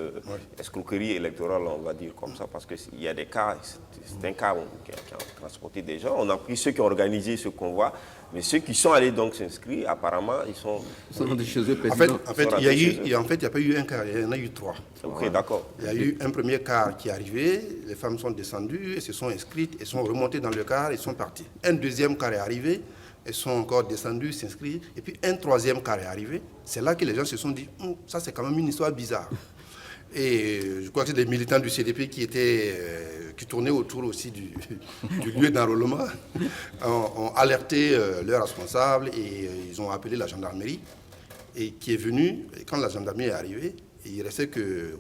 escroquerie électorale, on va dire comme ça, parce qu'il y a des cas, c'est un cas qui a transporté des gens. On a pris ceux qui ont organisé ce convoi, mais ceux qui sont allés donc s'inscrire, apparemment, ils sont rentrés chez eux, en fait, il n'y a pas eu un cas, il y en a eu 3. Ok, d'accord. Il y a eu un premier car qui est arrivé, les femmes sont descendues, elles se sont inscrites, elles sont remontées dans le car et sont parties. Un deuxième car est arrivé, elles sont encore descendues, s'inscrivent, et puis un troisième car est arrivé. C'est là que les gens se sont dit, ça c'est quand même une histoire bizarre. Et je crois que c'est des militants du CDP qui tournaient autour aussi du lieu d'enrôlement, ont alerté leurs responsables et ils ont appelé la gendarmerie, et qui est venue. Et quand la gendarmerie est arrivée, il restait que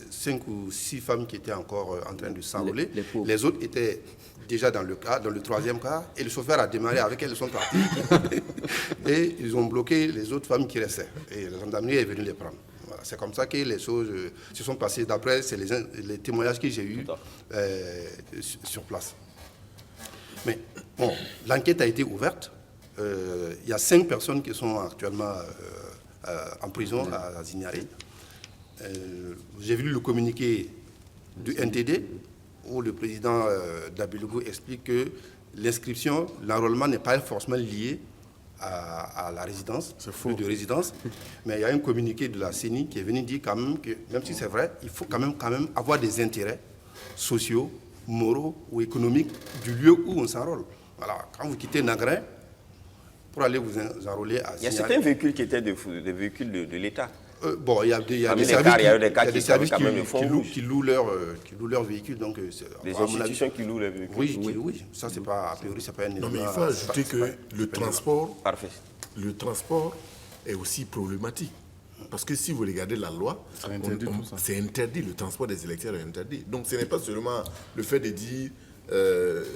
5 ou 6 femmes qui étaient encore en train de s'enrôler. Les autres étaient déjà dans le troisième car, et le chauffeur a démarré avec elles, elles sont parties. Et ils ont bloqué les autres femmes qui restaient. Et la gendarmerie est venue les prendre. Voilà. C'est comme ça que les choses se sont passées. D'après, c'est les témoignages que j'ai eus sur place. Mais bon, l'enquête a été ouverte. Il y a 5 personnes qui sont actuellement en prison à Zignaré. J'ai vu le communiqué du NTD où le président Dabilgou explique que l'inscription, l'enrôlement n'est pas forcément lié à la résidence, C'est faux. lieu de résidence. Mais il y a un communiqué de la CENI qui est venu dire quand même que, même si c'est vrai, il faut quand même avoir des intérêts sociaux, moraux ou économiques du lieu où on s'enrôle. Voilà, quand vous quittez Nagrin, pour aller vous enrôler à Il y a Signal. certains véhicules qui étaient des véhicules de l'État. Bon, il y a des Parmi les services cars, il y a des cars qui services avaient quand même le fond rouge. qui louent leurs véhicules. Donc, Des à mon avis, institutions qui louent les véhicules. oui. Ça, c'est pas, a priori, c'est pas un Non, mais il élément- faut ajouter c'est que pas- le transport, Parfait. est aussi problématique. Parce que si vous regardez la loi, Ça interdit tout ça. c'est interdit, le transport des électeurs est interdit. Donc ce n'est pas seulement le fait de dire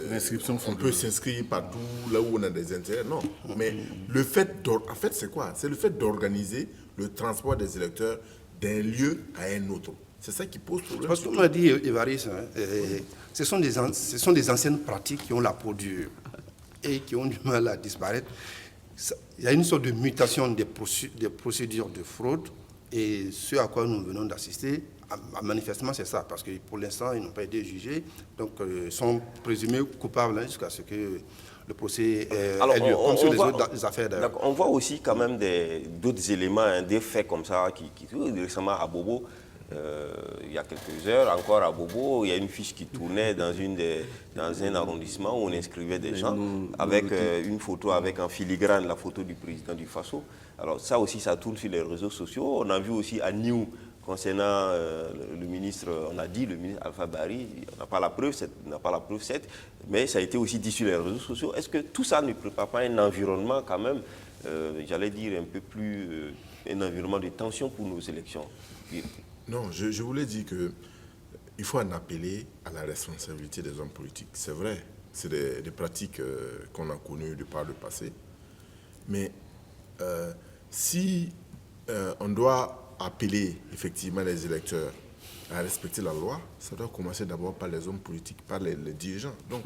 L'inscription on frauduleux. peut s'inscrire partout là où on a des intérêts, non. Mais le fait, en fait c'est quoi? C'est le fait d'organiser le transport des électeurs d'un lieu à un autre. C'est ça qui pose problème. Parce qu'on a dit, Évariste, ce sont des anciennes pratiques qui ont la peau dure et qui ont du mal à disparaître. Il y a une sorte de mutation des procédures de fraude et ce à quoi nous venons d'assister, manifestement c'est ça, parce que pour l'instant ils n'ont pas été jugés, donc ils sont présumés coupables jusqu'à ce que le procès ait lieu, comme sur les autres affaires d'ailleurs. On voit aussi quand même d'autres éléments, des faits comme ça, qui récemment à Bobo, il y a quelques heures encore à Bobo, il y a une fiche qui tournait dans un arrondissement où on inscrivait des gens avec une photo avec en filigrane la photo du président du Faso. Alors ça aussi, ça tourne sur les réseaux sociaux. On a vu aussi à New, concernant le ministre, on a dit, le ministre Alpha Bari, on n'a pas la preuve, mais ça a été aussi dit sur les réseaux sociaux. Est-ce que tout ça ne prépare pas un environnement quand même, j'allais dire un peu plus, un environnement de tension pour nos élections? Non, je voulais dire qu'il faut en appeler à la responsabilité des hommes politiques. C'est vrai, c'est des pratiques qu'on a connues de par le passé. Mais si on doit appeler effectivement les électeurs à respecter la loi, ça doit commencer d'abord par les hommes politiques, par les dirigeants. Donc,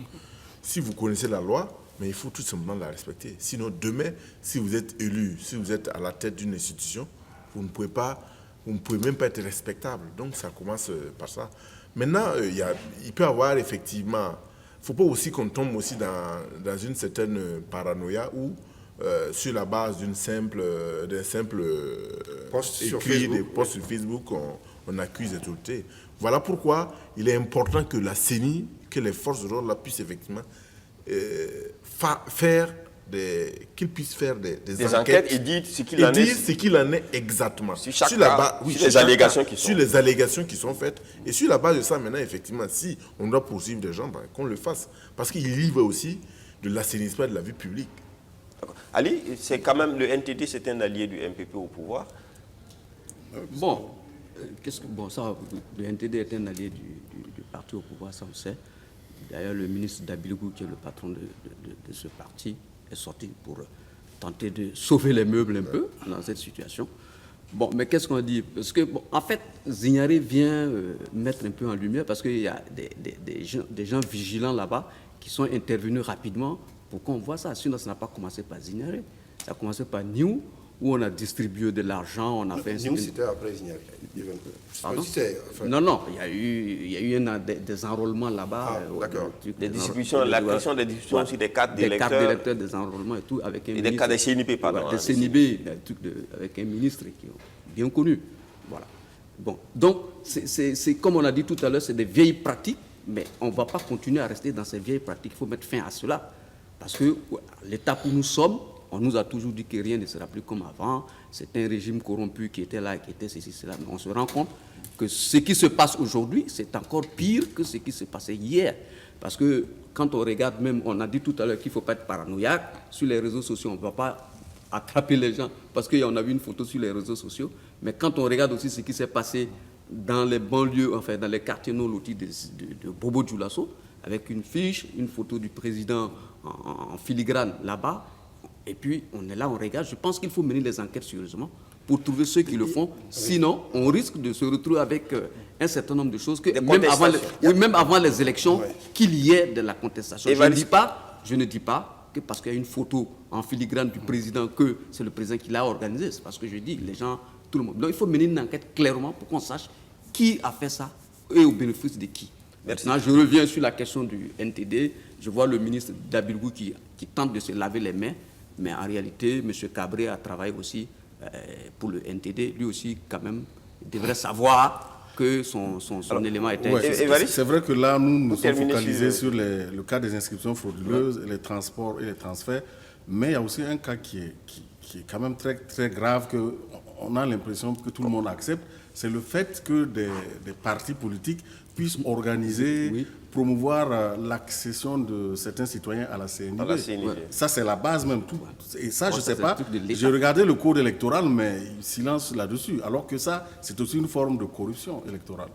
si vous connaissez la loi, mais il faut tout simplement la respecter. Sinon, demain, si vous êtes élu, si vous êtes à la tête d'une institution, vous ne pouvez même pas être respectable. Donc, ça commence par ça. Maintenant, il peut y avoir effectivement... Il ne faut pas aussi qu'on tombe aussi dans une certaine paranoïa où, sur la base d'un simple Post sur écrit, Facebook. des posts sur Facebook, on accuse les autorités. Voilà pourquoi il est important que la CENI, que les forces de l'ordre puissent effectivement qu'ils puissent faire des enquêtes et dire ce qu'il en est. Exactement. Sur chaque cas, sur les allégations qui sont. Sur les allégations qui sont faites. Et sur la base de ça, maintenant, effectivement, si on doit poursuivre des gens, qu'on le fasse. Parce qu'il y va aussi de l'assainissement de la vie publique. Ali, c'est quand même le NTD, c'est un allié du MPP au pouvoir. Bon, ça, le NTD est un allié du parti au pouvoir, ça on sait. D'ailleurs, le ministre Dabilgou, qui est le patron de ce parti, est sorti pour tenter de sauver les meubles un peu dans cette situation. Bon, mais qu'est-ce qu'on dit? Parce que, bon, en fait, Zignaré vient mettre un peu en lumière parce qu'il y a des gens vigilants là-bas qui sont intervenus rapidement pour qu'on voit ça. Sinon, ça n'a pas commencé par Zignaré. Ça a commencé par New, où on a distribué de l'argent, on a fait... New, c'était après Zignaré. Pardon? Non, il y a eu des enrôlements là-bas. D'accord. Des distributions, la question des distributions aussi des cartes d'électeurs. Des cartes d'électeurs, des enrôlements et tout, avec un et ministre. des cartes des CNIP, pardon. Des CNIB, avec un ministre qui est bien connu. Voilà. Bon, donc, c'est comme on a dit tout à l'heure, c'est des vieilles pratiques, mais on ne va pas continuer à rester dans ces vieilles pratiques. Il faut mettre fin à cela. Parce que l'état où nous sommes, on nous a toujours dit que rien ne sera plus comme avant. C'est un régime corrompu qui était là, qui était ceci, cela. Mais on se rend compte que ce qui se passe aujourd'hui, c'est encore pire que ce qui se passait hier. Parce que quand on regarde même, on a dit tout à l'heure qu'il ne faut pas être paranoïaque. Sur les réseaux sociaux, on ne va pas attraper les gens parce qu'on a vu une photo sur les réseaux sociaux. Mais quand on regarde aussi ce qui s'est passé dans les banlieues, enfin dans les quartiers non lotis de Bobo Dioulasso, avec une fiche, une photo du président en filigrane là-bas, et puis on est là, on regarde. Je pense qu'il faut mener les enquêtes sérieusement pour trouver ceux qui le font. Sinon, on risque de se retrouver avec un certain nombre de choses, que même avant les élections, qu'il y ait de la contestation. Je ne dis pas que parce qu'il y a une photo en filigrane du président que c'est le président qui l'a organisé. C'est parce que je dis, les gens, tout le monde. Donc il faut mener une enquête clairement pour qu'on sache qui a fait ça et au bénéfice de qui. Maintenant, je reviens sur la question du NTD. Je vois le ministre Dabilgou qui tente de se laver les mains. Mais en réalité, M. Cabré a travaillé aussi pour le NTD. Lui aussi, quand même, devrait savoir que son élément était... C'est vrai que là, nous sommes focalisés sur le cas des inscriptions frauduleuses, et les transports et les transferts. Mais il y a aussi un cas qui est quand même très, très grave, qu'on a l'impression que tout le monde accepte. C'est le fait que des partis politiques puissent organiser, promouvoir l'accession de certains citoyens à la CNIB. Ça, c'est la base même. Et ça, je ne sais pas. J'ai regardé le code électoral, mais silence là-dessus. Alors que ça, c'est aussi une forme de corruption électorale.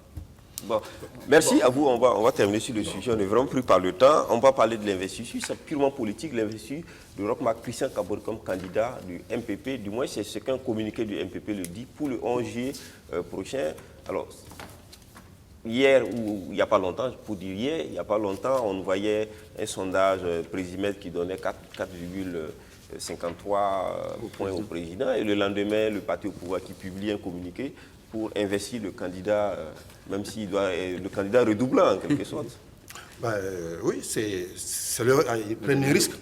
Bon, merci à vous. On va terminer sur le sujet. On n'est vraiment plus par le temps. On va parler de l'investiture. C'est purement politique, l'investiture de Roch-Marc Christian Kaboré comme candidat du MPP. Du moins, c'est ce qu'un communiqué du MPP le dit pour le 11 juillet prochain. Alors, hier, ou il n'y a pas longtemps, pour dire hier, il n'y a pas longtemps, on voyait un sondage Présimètre qui donnait 4,53 points au président. Et le lendemain, le parti au pouvoir qui publie un communiqué pour investir le candidat, même s'il doit être le candidat redoublant en quelque sorte. Oui, ils prennent des risques.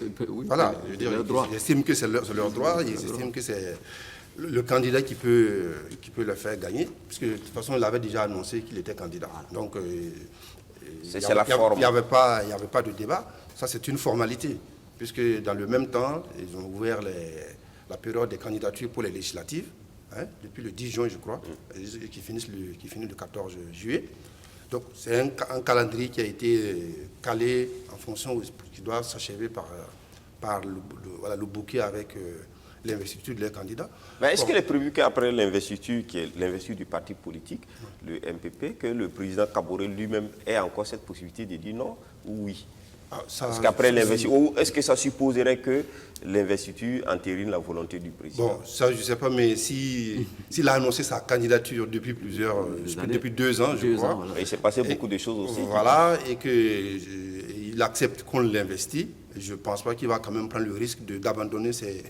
Voilà, je veux dire, ils estiment que c'est leur droit, ils estiment que c'est le candidat qui peut le faire gagner, puisque de toute façon, il avait déjà annoncé qu'il était candidat. Donc, c'est la forme. Il n'y avait pas de débat. Ça, c'est une formalité, puisque dans le même temps, ils ont ouvert la période des candidatures pour les législatives, depuis le 10 juin, je crois, qui finit le 14 juillet. Donc, c'est un calendrier qui a été calé en fonction, qui doit s'achever par le bouquet avec l'investiture de leurs candidats. Mais est-ce qu'il est prévu qu'après l'investiture, qui est l'investiture du parti politique, le MPP, que le président Kaboré lui-même ait encore cette possibilité de dire non ou oui? Parce qu'après l'investiture, ou est-ce que ça supposerait que l'investiture entérine la volonté du président? Bon, ça je ne sais pas, mais s'il a annoncé sa candidature depuis depuis 2 ans, je crois. Et il s'est passé beaucoup de choses aussi. Voilà, et qu'il accepte qu'on l'investit. Je ne pense pas qu'il va quand même prendre le risque d'abandonner ses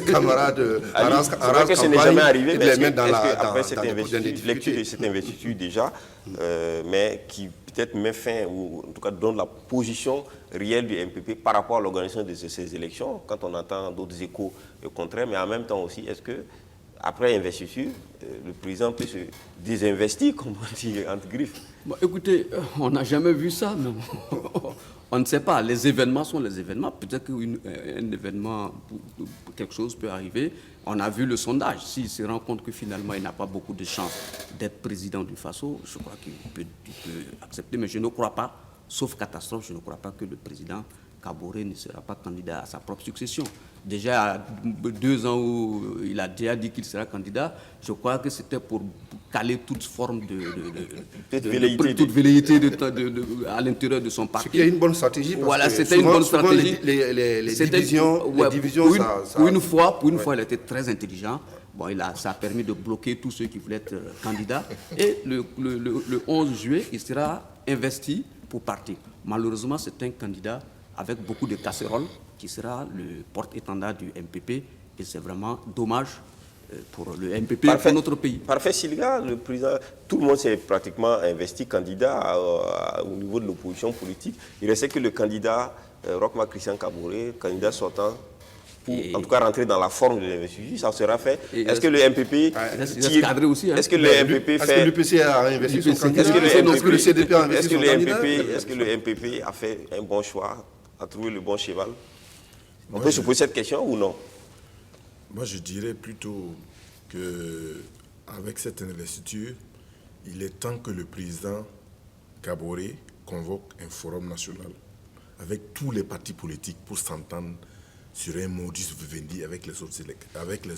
camarades à vrai que ce n'est jamais arrivé, mais après cette investiture déjà, mais qui peut-être met fin, ou en tout cas donne la position réelle du MPP par rapport à l'organisation de ces élections, quand on entend d'autres échos contraires, mais en même temps aussi, est-ce que après investiture, le président peut se désinvestir, comme on dit, entre griffes? Bon, écoutez, on n'a jamais vu ça, non. On ne sait pas, les événements sont les événements. Peut-être qu'un événement, quelque chose peut arriver. On a vu le sondage. S'il se rend compte que finalement il n'a pas beaucoup de chances d'être président du Faso, je crois qu'il peut accepter. Mais je ne crois pas, sauf catastrophe, je ne crois pas que le président Kaboré ne sera pas candidat à sa propre succession. Déjà, à 2 ans où il a déjà dit qu'il sera candidat, je crois que c'était pour caler toute forme de velléité à l'intérieur de son parti. Il y a une bonne stratégie. Voilà, c'était une bonne stratégie. Les divisions, pour une fois, il était très intelligent. Bon, ça a permis de bloquer tous ceux qui voulaient être candidats. Et le 11 juillet, il sera investi pour partir. Malheureusement, c'est un candidat avec beaucoup de casseroles qui sera le porte-étendard du MPP. Et c'est vraiment dommage pour le MPP et pour notre pays. Parfait, Silga, le président, tout le monde s'est pratiquement investi candidat au niveau de l'opposition politique. Il restait que le candidat Roch-Marc Christian Kaboré, candidat sortant, pour en tout cas rentrer dans la forme de l'investiture. Ça sera fait. Est-ce que le MPP Est-ce que le MPP fait... Est-ce que l'UPC a investi son candidat? Est-ce que le MPP a fait un bon choix, a trouvé le bon cheval? On peut se poser cette question ou non? Moi, je dirais plutôt qu'avec cette investiture, il est temps que le président Kaboré convoque un forum national avec tous les partis politiques pour s'entendre sur un modus vivendi avec les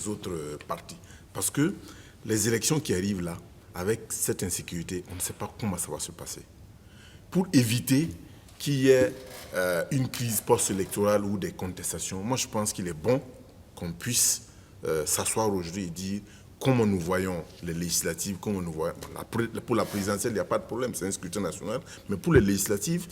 autres partis. Parce que les élections qui arrivent là, avec cette insécurité, on ne sait pas comment ça va se passer. Pour éviter qu'il y ait une crise post-électorale ou des contestations, moi je pense qu'il est bon qu'on puisse s'asseoir aujourd'hui et dire comment nous voyons les législatives, comment nous voyons... Pour la présidentielle, il n'y a pas de problème, c'est un scrutin national, mais pour les législatives,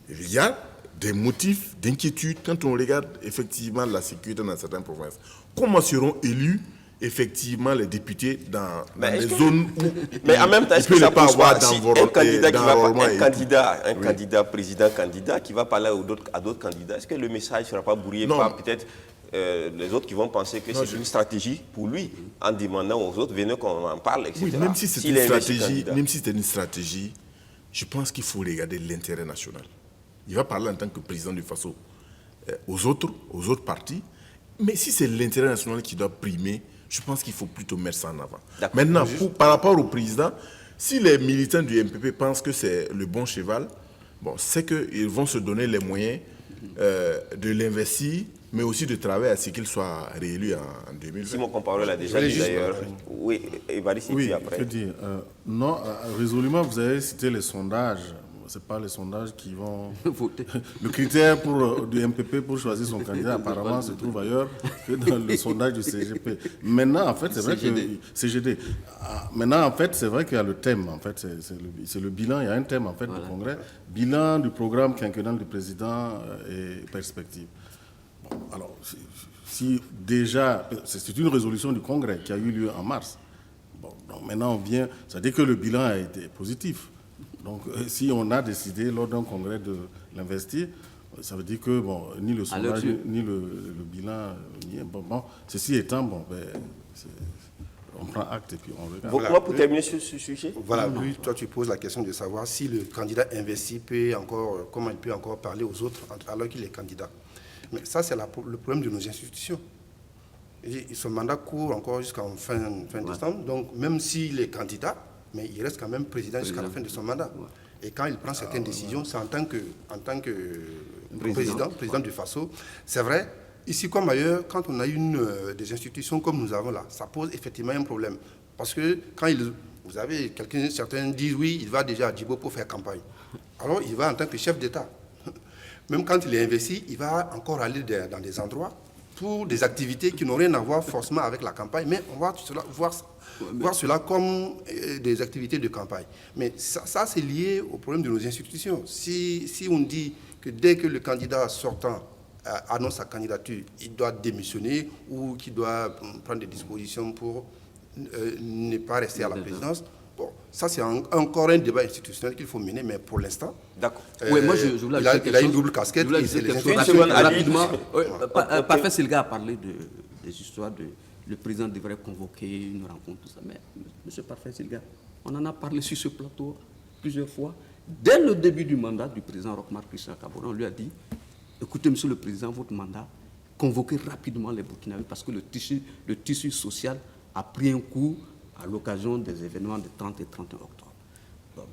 il y a des motifs d'inquiétude quand on regarde effectivement la sécurité dans certaines provinces. Comment seront élus effectivement les députés dans les zones où... Mais en même temps, est-ce que ça pose pas un candidat président-candidat qui va parler à d'autres candidats, est-ce que le message ne sera pas brouillé par peut-être les autres qui vont penser que c'est une stratégie pour lui, en demandant aux autres, venez qu'on en parle, etc. Oui, même si c'est S'il une est investi stratégie, candidat. même si c'est une stratégie, je pense qu'il faut regarder l'intérêt national. Il va parler en tant que président du Faso aux autres partis, mais si c'est l'intérêt national qui doit primer, je pense qu'il faut plutôt mettre ça en avant. Maintenant, par rapport au président, si les militants du MPP pensent que c'est le bon cheval, bon, c'est qu'ils vont se donner les moyens de l'investir, mais aussi de travailler à ce qu'il soit réélu en 2020. Simon Compaoré l'a déjà dit d'ailleurs. Oui, Évariste, Oui, puis après. je veux dire, non, résolument, vous avez cité les sondages. Ce n'est pas les sondages qui vont... Voter. Le critère du MPP pour choisir son candidat, apparemment, se trouve ailleurs que dans le sondage du CGP. Maintenant, en fait, c'est vrai que... CGD. Maintenant, en fait, c'est vrai qu'il y a le thème. En fait, c'est le bilan. Il y a un thème, en fait, du Congrès. Bilan du programme quinquennal du président et perspective. Bon, alors, si déjà... C'est une résolution du Congrès qui a eu lieu en mars. Bon, donc maintenant, on vient... C'est-à-dire que le bilan a été positif. Donc, si on a décidé lors d'un congrès de l'investir, ça veut dire que bon, ni le sondage, ni le bilan, bon, ceci étant, bon, on prend acte et puis on regarde. Voilà. Moi, pour terminer sur ce sujet. Voilà, lui, toi, tu poses la question de savoir si le candidat investi peut encore, comment il peut encore parler aux autres alors qu'il est candidat. Mais ça, c'est le problème de nos institutions. Et son mandat court encore jusqu'en fin décembre, donc même s'il est candidat, mais il reste quand même président jusqu'à la fin de son mandat. Et quand il prend certaines décisions, c'est en tant que président du Faso. C'est vrai, ici comme ailleurs, quand on a des institutions comme nous avons là, ça pose effectivement un problème. Parce que quand vous avez certains disent oui, il va déjà à Djibo pour faire campagne. Alors il va en tant que chef d'État. Même quand il est investi, il va encore aller dans des endroits pour des activités qui n'ont rien à voir forcément avec la campagne, mais on va voir cela comme des activités de campagne. Mais ça c'est lié au problème de nos institutions. Si on dit que dès que le candidat sortant annonce sa candidature, il doit démissionner ou qu'il doit prendre des dispositions pour ne pas rester à la présidence, bon, ça c'est encore un débat institutionnel qu'il faut mener, mais pour l'instant... D'accord. Oui, moi je voulais ajouter il a une double casquette. Je voulais ajouter quelque chose rapidement. Parfait, Silga a parlé des histoires de... Le président devrait convoquer une rencontre, tout ça. Mais, M. Parfait Silga, on en a parlé sur ce plateau plusieurs fois. Dès le début du mandat du président Roch-Marc Christian Kabore, on lui a dit, écoutez, Monsieur le Président, votre mandat, convoquez rapidement les Burkinabés parce que le tissu social a pris un coup à l'occasion des événements de 30 et 31 octobre.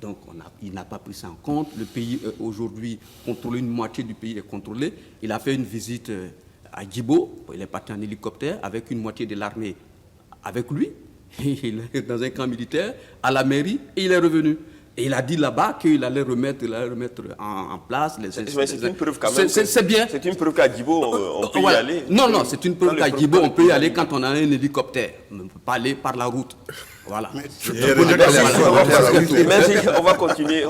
Donc, il n'a pas pris ça en compte. Le pays, aujourd'hui, contrôlé, une moitié du pays est contrôlé. Il a fait une visite à Djibo, il est parti en hélicoptère avec une moitié de l'armée avec lui, il est dans un camp militaire, à la mairie, et il est revenu. Et il a dit là-bas qu'il allait remettre en place les... Mais c'est une preuve quand même. C'est bien. C'est une preuve qu'à Djibo, on peut y aller. Non, c'est une preuve qu'à Djibo, on peut y aller quand on a un hélicoptère. On ne peut pas aller par la route. Voilà. Merci, on va continuer.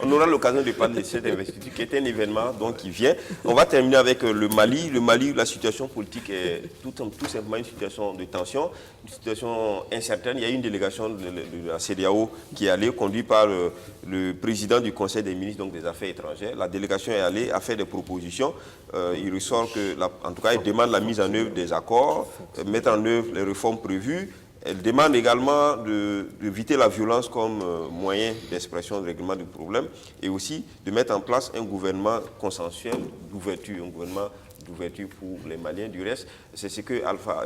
On aura l'occasion de parler de cette investiture qui est un événement donc, qui vient. On va terminer avec le Mali. Le Mali, la situation politique est tout simplement une situation de tension, une situation incertaine. Il y a une délégation de la CEDEAO qui est allée, conduite par le président du Conseil des ministres donc des Affaires étrangères. La délégation est allée, a fait des propositions. Il ressort que, en tout cas, il demande la mise en œuvre des accords, mettre en œuvre les réformes prévues. Elle demande également d'éviter la violence comme moyen d'expression, de règlement du problème et aussi de mettre en place un gouvernement consensuel d'ouverture, un gouvernement d'ouverture pour les Maliens. Du reste, c'est ce que Alpha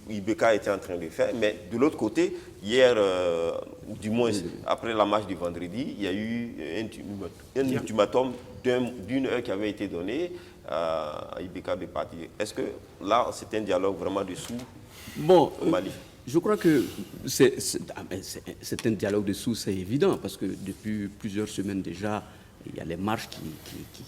Ibeka était en train de faire. Mais de l'autre côté, hier, du moins après la marche du vendredi, il y a eu un ultimatum d'une heure qui avait été donné à Ibeka de partir. Est-ce que là, c'est un dialogue vraiment dessous au Mali? Je crois que c'est un dialogue dessous, c'est évident, parce que depuis plusieurs semaines déjà, il y a les marches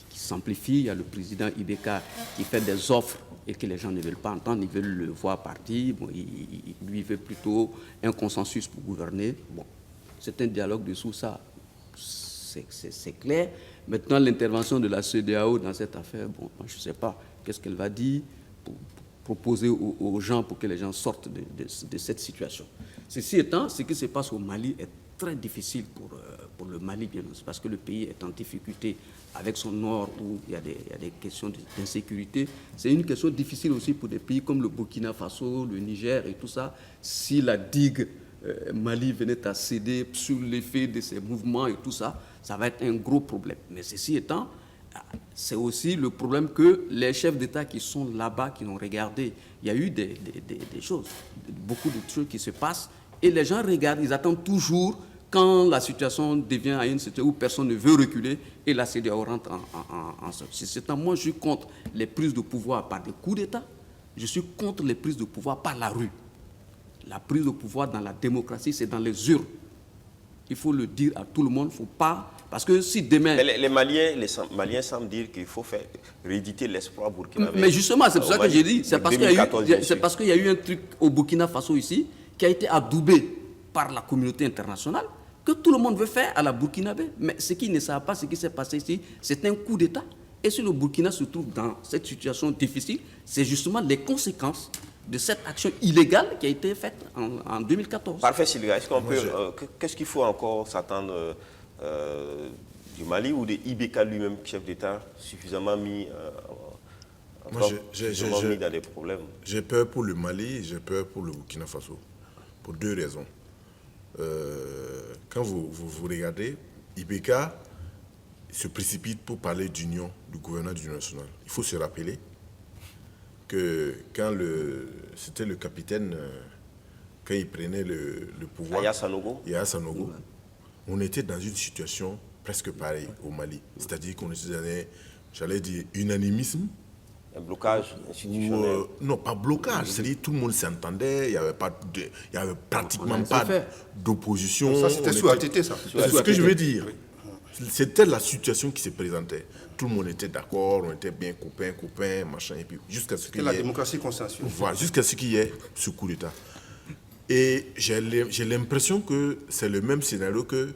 qui s'amplifient, il y a le président Ibeka qui fait des offres et que les gens ne veulent pas entendre, ils veulent le voir partir. Bon, lui, il veut plutôt un consensus pour gouverner. Bon, c'est un dialogue dessous, ça, c'est clair. Maintenant, l'intervention de la CEDEAO dans cette affaire, bon, moi, je ne sais pas, qu'est-ce qu'elle va dire proposer aux gens pour que les gens sortent de cette situation. Ceci étant, ce qui se passe au Mali est très difficile pour le Mali, bien sûr, parce que le pays est en difficulté avec son nord où il y a des questions d'insécurité. C'est une question difficile aussi pour des pays comme le Burkina Faso, le Niger et tout ça. Si la digue Mali venait à céder sous l'effet de ces mouvements et tout ça, ça va être un gros problème. Mais ceci étant, c'est aussi le problème que les chefs d'État qui sont là-bas, qui l'ont regardé, il y a eu des choses, beaucoup de choses qui se passent, et les gens regardent, ils attendent toujours quand la situation devient à une situation où personne ne veut reculer, et la CEDEAO rentre en c'est moi, je suis contre les prises de pouvoir par des coups d'État, je suis contre les prises de pouvoir par la rue. La prise de pouvoir dans la démocratie, c'est dans les urnes. Il faut le dire à tout le monde, il ne faut pas... Parce que si demain... Les Maliens semblent dire qu'il faut rééditer l'espoir burkinabé. Mais justement, c'est pour ça que j'ai dit, c'est parce qu'il y a eu un truc au Burkina Faso ici, qui a été adoubé par la communauté internationale, que tout le monde veut faire à la burkinabé. Mais ce qui ne savent pas, ce qui s'est passé ici, c'est un coup d'État. Et si le Burkina se trouve dans cette situation difficile, c'est justement les conséquences de cette action illégale qui a été faite en 2014. Parfait, Sylvia. Est-ce qu'on peut... Qu'est-ce qu'il faut encore s'attendre du Mali ou de Ibeka lui-même, chef d'État, suffisamment mis dans des problèmes? J'ai peur pour le Mali, j'ai peur pour le Burkina Faso, pour deux raisons. Quand vous regardez, Ibeka se précipite pour parler d'union, du gouvernement d'union nationale. Il faut se rappeler que quand c'était le capitaine, quand il prenait le pouvoir, Yahya Sanogo, on était dans une situation presque pareille au Mali. C'est-à-dire qu'on était dans, j'allais dire, unanimisme. Un blocage institutionnel. Non, pas blocage. C'est-à-dire tout le monde s'entendait, il n'y avait pratiquement pas d'opposition. Ça, c'était sous ATT, ça. C'est ce que je veux dire. C'était la situation qui se présentait. Tout le monde était d'accord, on était bien copains, machin, et puis jusqu'à ce qu'il y ait... la démocratie consensuelle. Voilà, jusqu'à ce qu'il y ait ce coup d'État. Et j'ai l'impression que c'est le même scénario que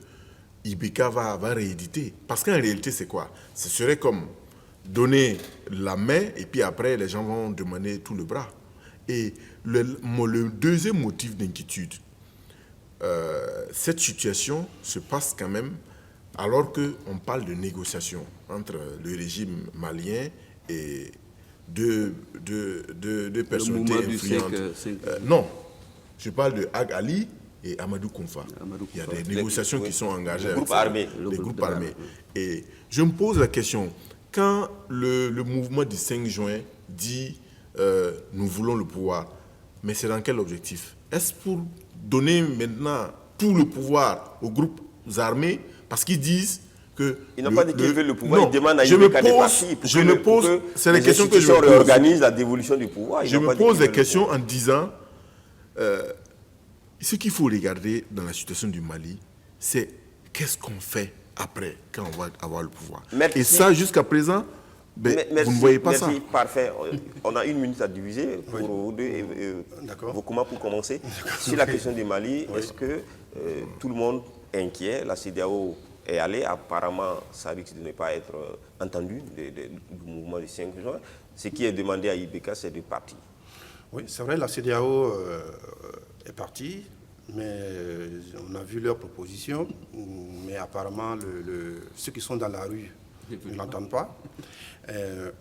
Ibeka va rééditer. Parce qu'en réalité, c'est quoi? Ce serait comme donner la main et puis après, les gens vont demander tout le bras. Et le deuxième motif d'inquiétude, cette situation se passe quand même alors qu'on parle de négociations entre le régime malien et deux personnalités influentes. Non, je parle de Ag Ali et Amadou Koumfa. Il y a des négociations qui sont engagées avec les groupes armés. Et je me pose la question, quand le mouvement du 5 juin dit nous voulons le pouvoir, mais c'est dans quel objectif? Est-ce pour donner maintenant tout le pouvoir aux groupes armés parce qu'ils disent que... Ils n'ont pas dit qu'ils veulent le pouvoir, ils demandent à Ibeka des partis pour que c'est les questions que je me pose. Réorganisent la dévolution du pouvoir. Je me pose des questions en disant, ce qu'il faut regarder dans la situation du Mali, c'est qu'est-ce qu'on fait après, quand on va avoir le pouvoir. Merci. Et ça, jusqu'à présent, vous ne voyez pas ça. Parfait. On a 1 minute à diviser pour vous deux. Vos commentaires pour commencer. Sur la question du Mali, est-ce que tout le monde est inquiet? La CEDEAO est allée. Apparemment, ça risque de ne pas être entendu du mouvement du 5 juin. Ce qui est demandé à Ibeka, c'est de partir. Oui, c'est vrai, la CEDEAO est partie, mais on a vu leurs propositions, mais apparemment, ceux qui sont dans la rue ne l'entendent pas.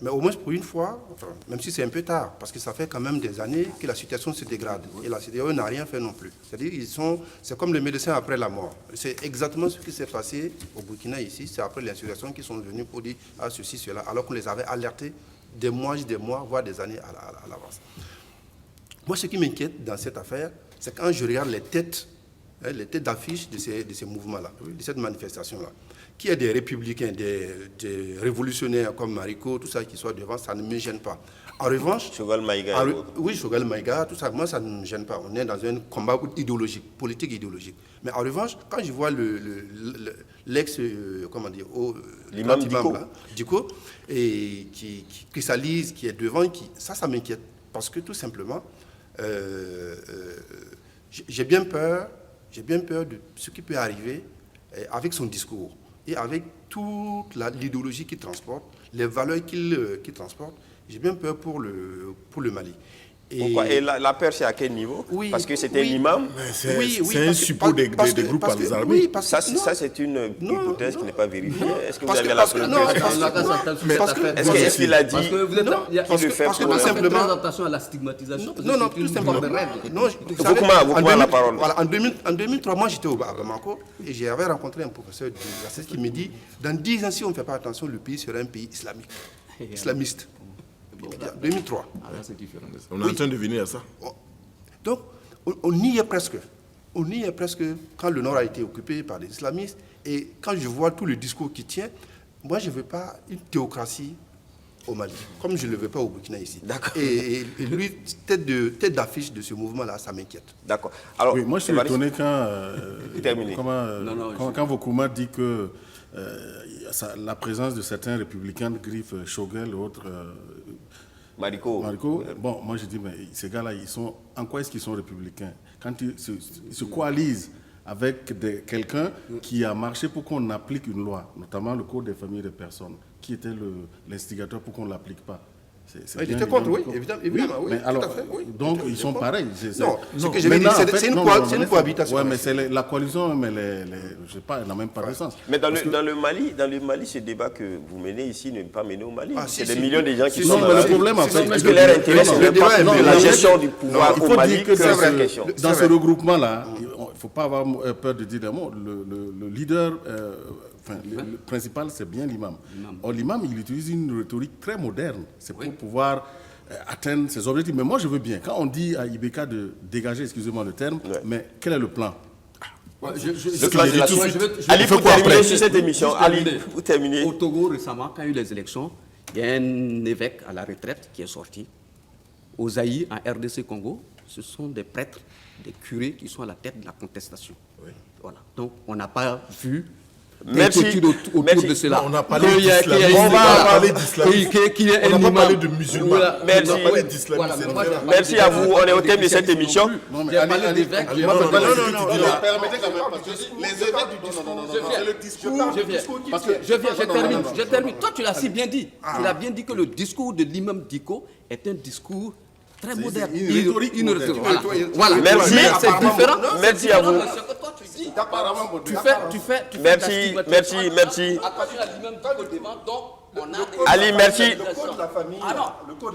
Mais au moins pour une fois, même si c'est un peu tard, parce que ça fait quand même des années que la situation se dégrade, et la CEDEAO n'a rien fait non plus. C'est-à-dire c'est comme les médecins après la mort. C'est exactement ce qui s'est passé au Burkina ici, c'est après l'insurrection qu'ils sont venus pour dire ceci, cela, alors qu'on les avait alertés des mois, voire des années à l'avance. Moi, ce qui m'inquiète dans cette affaire, c'est quand je regarde les têtes d'affiche de ces mouvements-là, de cette manifestation-là. Qu'il y ait des républicains, des révolutionnaires comme Mariko, tout ça qui soit devant, ça ne me gêne pas. En revanche... Choguel Maïga. Oui, Choguel Maïga, tout ça, moi, ça ne me gêne pas. On est dans un combat idéologique, politique idéologique. Mais en revanche, quand je vois l'imam Diko, et qui cristallise, qui est devant, ça m'inquiète. Parce que tout simplement, j'ai bien peur de ce qui peut arriver avec son discours et avec toute l'idéologie qu'il transporte, les valeurs qu'il transporte. J'ai bien peur pour le Mali. Pourquoi? Et la peur, c'est à quel niveau? Oui, parce que c'était oui. l'imam. C'est un suppôt des groupes armés. Oui, parce que, Ça, c'est une hypothèse qui n'est pas vérifiée. Est-ce que vous parce avez que- la parce que- preuve? non, Parce que Est-ce qu'il a dit parce que vous êtes, Non, il y a- parce qu'il que- le fait parce que pour- tout faites simplement... très attention à la stigmatisation. parce que Non, non, c'est tout une simplement. forme de rêve. Non, Vous coupez la parole. Voilà, en 2003, moi j'étais à Bamako et j'avais rencontré un professeur de l'université qui me dit dans 10 ans, si on ne fait pas attention, le pays sera un pays islamique, islamiste. En 2003. Ah, là, c'est différent. On est en train de venir à ça. Donc, on y est presque. On y est presque quand le Nord a été occupé par les islamistes. Et quand je vois tout le discours qui tient, moi, je ne veux pas une théocratie au Mali, comme je ne le veux pas au Burkina ici. D'accord. Et lui, tête d'affiche de ce mouvement-là, ça m'inquiète. D'accord. Alors, Oui, moi je suis Évariste, étonné quand, Terminé. quand Vokuma dit que la présence de certains républicains de griffe Shogel et autres, Mariko. bon, moi je dis, mais ces gars-là, en quoi est-ce qu'ils sont républicains? Quand ils se coalisent avec quelqu'un qui a marché pour qu'on applique une loi, notamment le Code des familles des personnes, qui était l'instigateur pour qu'on ne l'applique pas. Il était contre, oui, évidemment, oui, mais tout alors, à fait, oui. donc ils sont pareils. Non, ce que je veux dire, c'est une cohabitation. Oui, mais c'est la coalition, mais je sais pas, elle n'a même pas de sens. Mais dans le Mali, ce débat que vous menez ici n'est pas mené au Mali. Ah, c'est si, des si. millions de gens qui Si, sont si, dans mais la le problème, en fait, Parce que leur intérêt, c'est le débat est la mélange. gestion du pouvoir il au faut Mali dire que c'est une vraie question. dans ce regroupement-là, il ne faut pas avoir peur de dire des mots. Le leader le principal, c'est bien l'imam. Or, l'imam, il utilise une rhétorique très moderne. C'est pour pouvoir atteindre ses objectifs. Mais moi, je veux bien. Quand on dit à Ibeka de dégager, excusez-moi le terme, mais quel est le plan? Le plan de la Ali, pour terminer sur cette émission, Ali, vous terminez. Au Togo, récemment, quand il y a eu les élections, il y a un évêque à la retraite qui est sorti. Au Zaïre, en RDC Congo, ce sont des prêtres, des curés qui sont à la tête de la contestation. Voilà. Donc, on n'a pas vu d'inquiétude autour de cela. Non, on n'a parlé d'islamisme. On va parler d'islamisme. On n'a pas parlé de musulmans. Merci. On a parlé d'islamisme. Merci à vous. On est au thème de cette émission. J'ai parlé d'évêques. Permettez quand même, parce que les évêques du discours, c'est le discours. Je termine. Toi, tu l'as si bien dit. Tu l'as bien dit que le discours de l'imam Diko est un discours très moderne. une rhétorique moderne. Voilà. Merci. Mais c'est différent. Merci à vous. C'est ce que toi, tu dis. Tu fais Merci. Attention à l'imam Diko devant, donc on a des... Ali, merci. Ah non,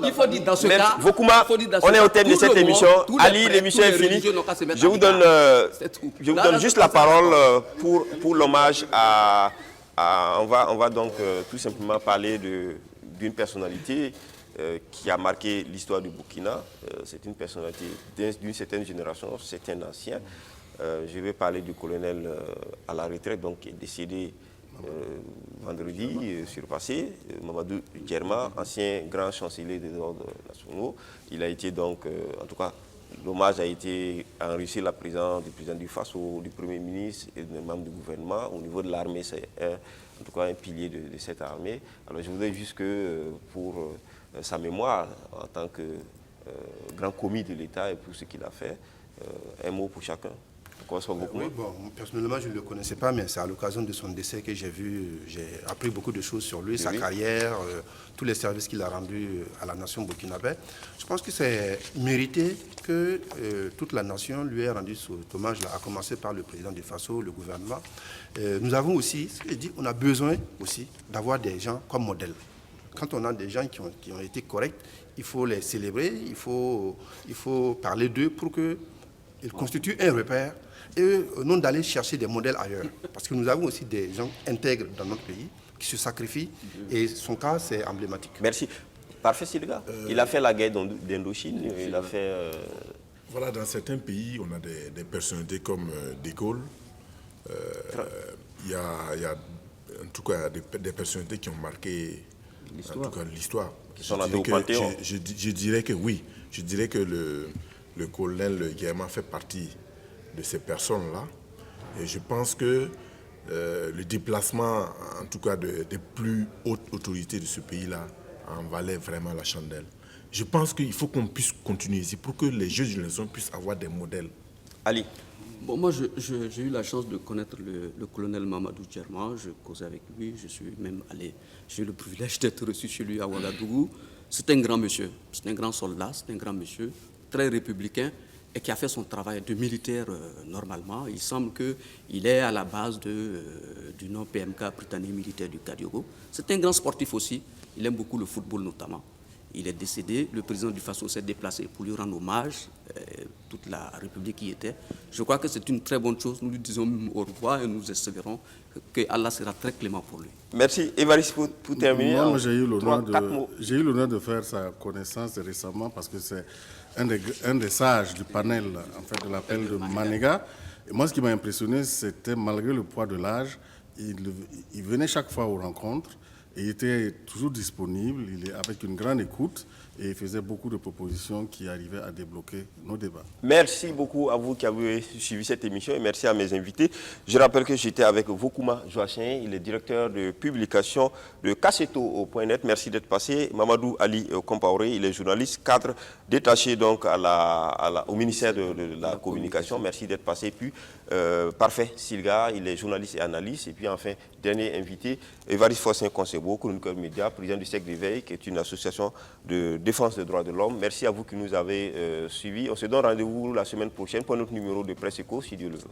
il faut dire dans ce cas... Vokuma, on est au thème de cette émission. Ali, l'émission est finie. Je vous donne juste la parole pour l'hommage à... On va donc tout simplement parler d'une personnalité qui a marqué l'histoire du Burkina. C'est une personnalité d'une certaine génération, c'est un ancien. Je vais parler du colonel à la retraite, donc qui est décédé vendredi surpassé, Mamadou Djerma, ancien grand chancelier des ordres nationaux. Il a été donc, en tout cas, l'hommage a été enrichi la présence du président du Faso, du Premier ministre et des membres du gouvernement. Au niveau de l'armée, c'est en tout cas un pilier de cette armée. Alors je voudrais juste que pour sa mémoire en tant que grand commis de l'État et pour ce qu'il a fait, un mot pour chacun. Oui, bon, personnellement, je ne le connaissais pas, mais c'est à l'occasion de son décès que j'ai appris beaucoup de choses sur lui, sa carrière, tous les services qu'il a rendus à la nation burkinabé. Je pense que c'est mérité que toute la nation lui ait rendu ce hommage-là, à commencer par le président du Faso, le gouvernement. Nous avons aussi, ce que je dis, on a besoin aussi d'avoir des gens comme modèle. Quand on a des gens qui ont été corrects, il faut les célébrer, il faut parler d'eux pour qu'ils constituent un repère et non d'aller chercher des modèles ailleurs. Parce que nous avons aussi des gens intègres dans notre pays qui se sacrifient et son cas, c'est emblématique. Merci. Parfait, c'est le gars. Il a fait la guerre d'Indochine, il a fait... Voilà, dans certains pays, on a des personnalités comme De Gaulle. Il y a en tout cas des personnalités qui ont marqué l'histoire. Je dirais que oui. Je dirais que le colonel Guéma fait partie de ces personnes-là. Et je pense que le déplacement, en tout cas des plus hautes autorités de ce pays-là, en valait vraiment la chandelle. Je pense qu'il faut qu'on puisse continuer ici pour que les jeunes générations puissent avoir des modèles. Ali. Bon, moi, j'ai eu la chance de connaître le colonel Mamadou Djerma. Je causais avec lui. Je suis même allé. J'ai eu le privilège d'être reçu chez lui à Ouagadougou. C'est un grand monsieur, c'est un grand soldat, c'est un grand monsieur, très républicain, et qui a fait son travail de militaire normalement. Il semble qu'il est à la base du nom PMK, Britannique militaire du Kadiogo. C'est un grand sportif aussi, il aime beaucoup le football notamment. Il est décédé, le président du Faso s'est déplacé pour lui rendre hommage, toute la République y était. Je crois que c'est une très bonne chose, nous lui disons au revoir et nous espérons que Allah sera très clément pour lui. Merci. Évariste, pour terminer. Moi, j'ai eu l'honneur de faire sa connaissance récemment parce que c'est un des sages du panel en fait, de l'appel de Manega. Et moi, ce qui m'a impressionné, c'était malgré le poids de l'âge, il venait chaque fois aux rencontres et il était toujours disponible, avec une grande écoute et il faisait beaucoup de propositions qui arrivaient à débloquer nos débats. Merci beaucoup à vous qui avez suivi cette émission et merci à mes invités. Je rappelle que j'étais avec Vokuma Joachim, il est directeur de publication de Kasseto.net. Merci d'être passé. Mamadou Ali Compaoré, il est journaliste, cadre détaché donc au ministère de la Communication. Merci d'être passé. Puis Parfait Silga, il est journaliste et analyste. Et puis enfin, dernier invité, Évariste Forcin-Konsebo, chroniqueur média, président du SEC d'éveil, qui est une association de défense des droits de l'homme. Merci à vous qui nous avez suivis. On se donne rendez-vous la semaine prochaine pour notre numéro de Presse Éco, si Dieu le veut.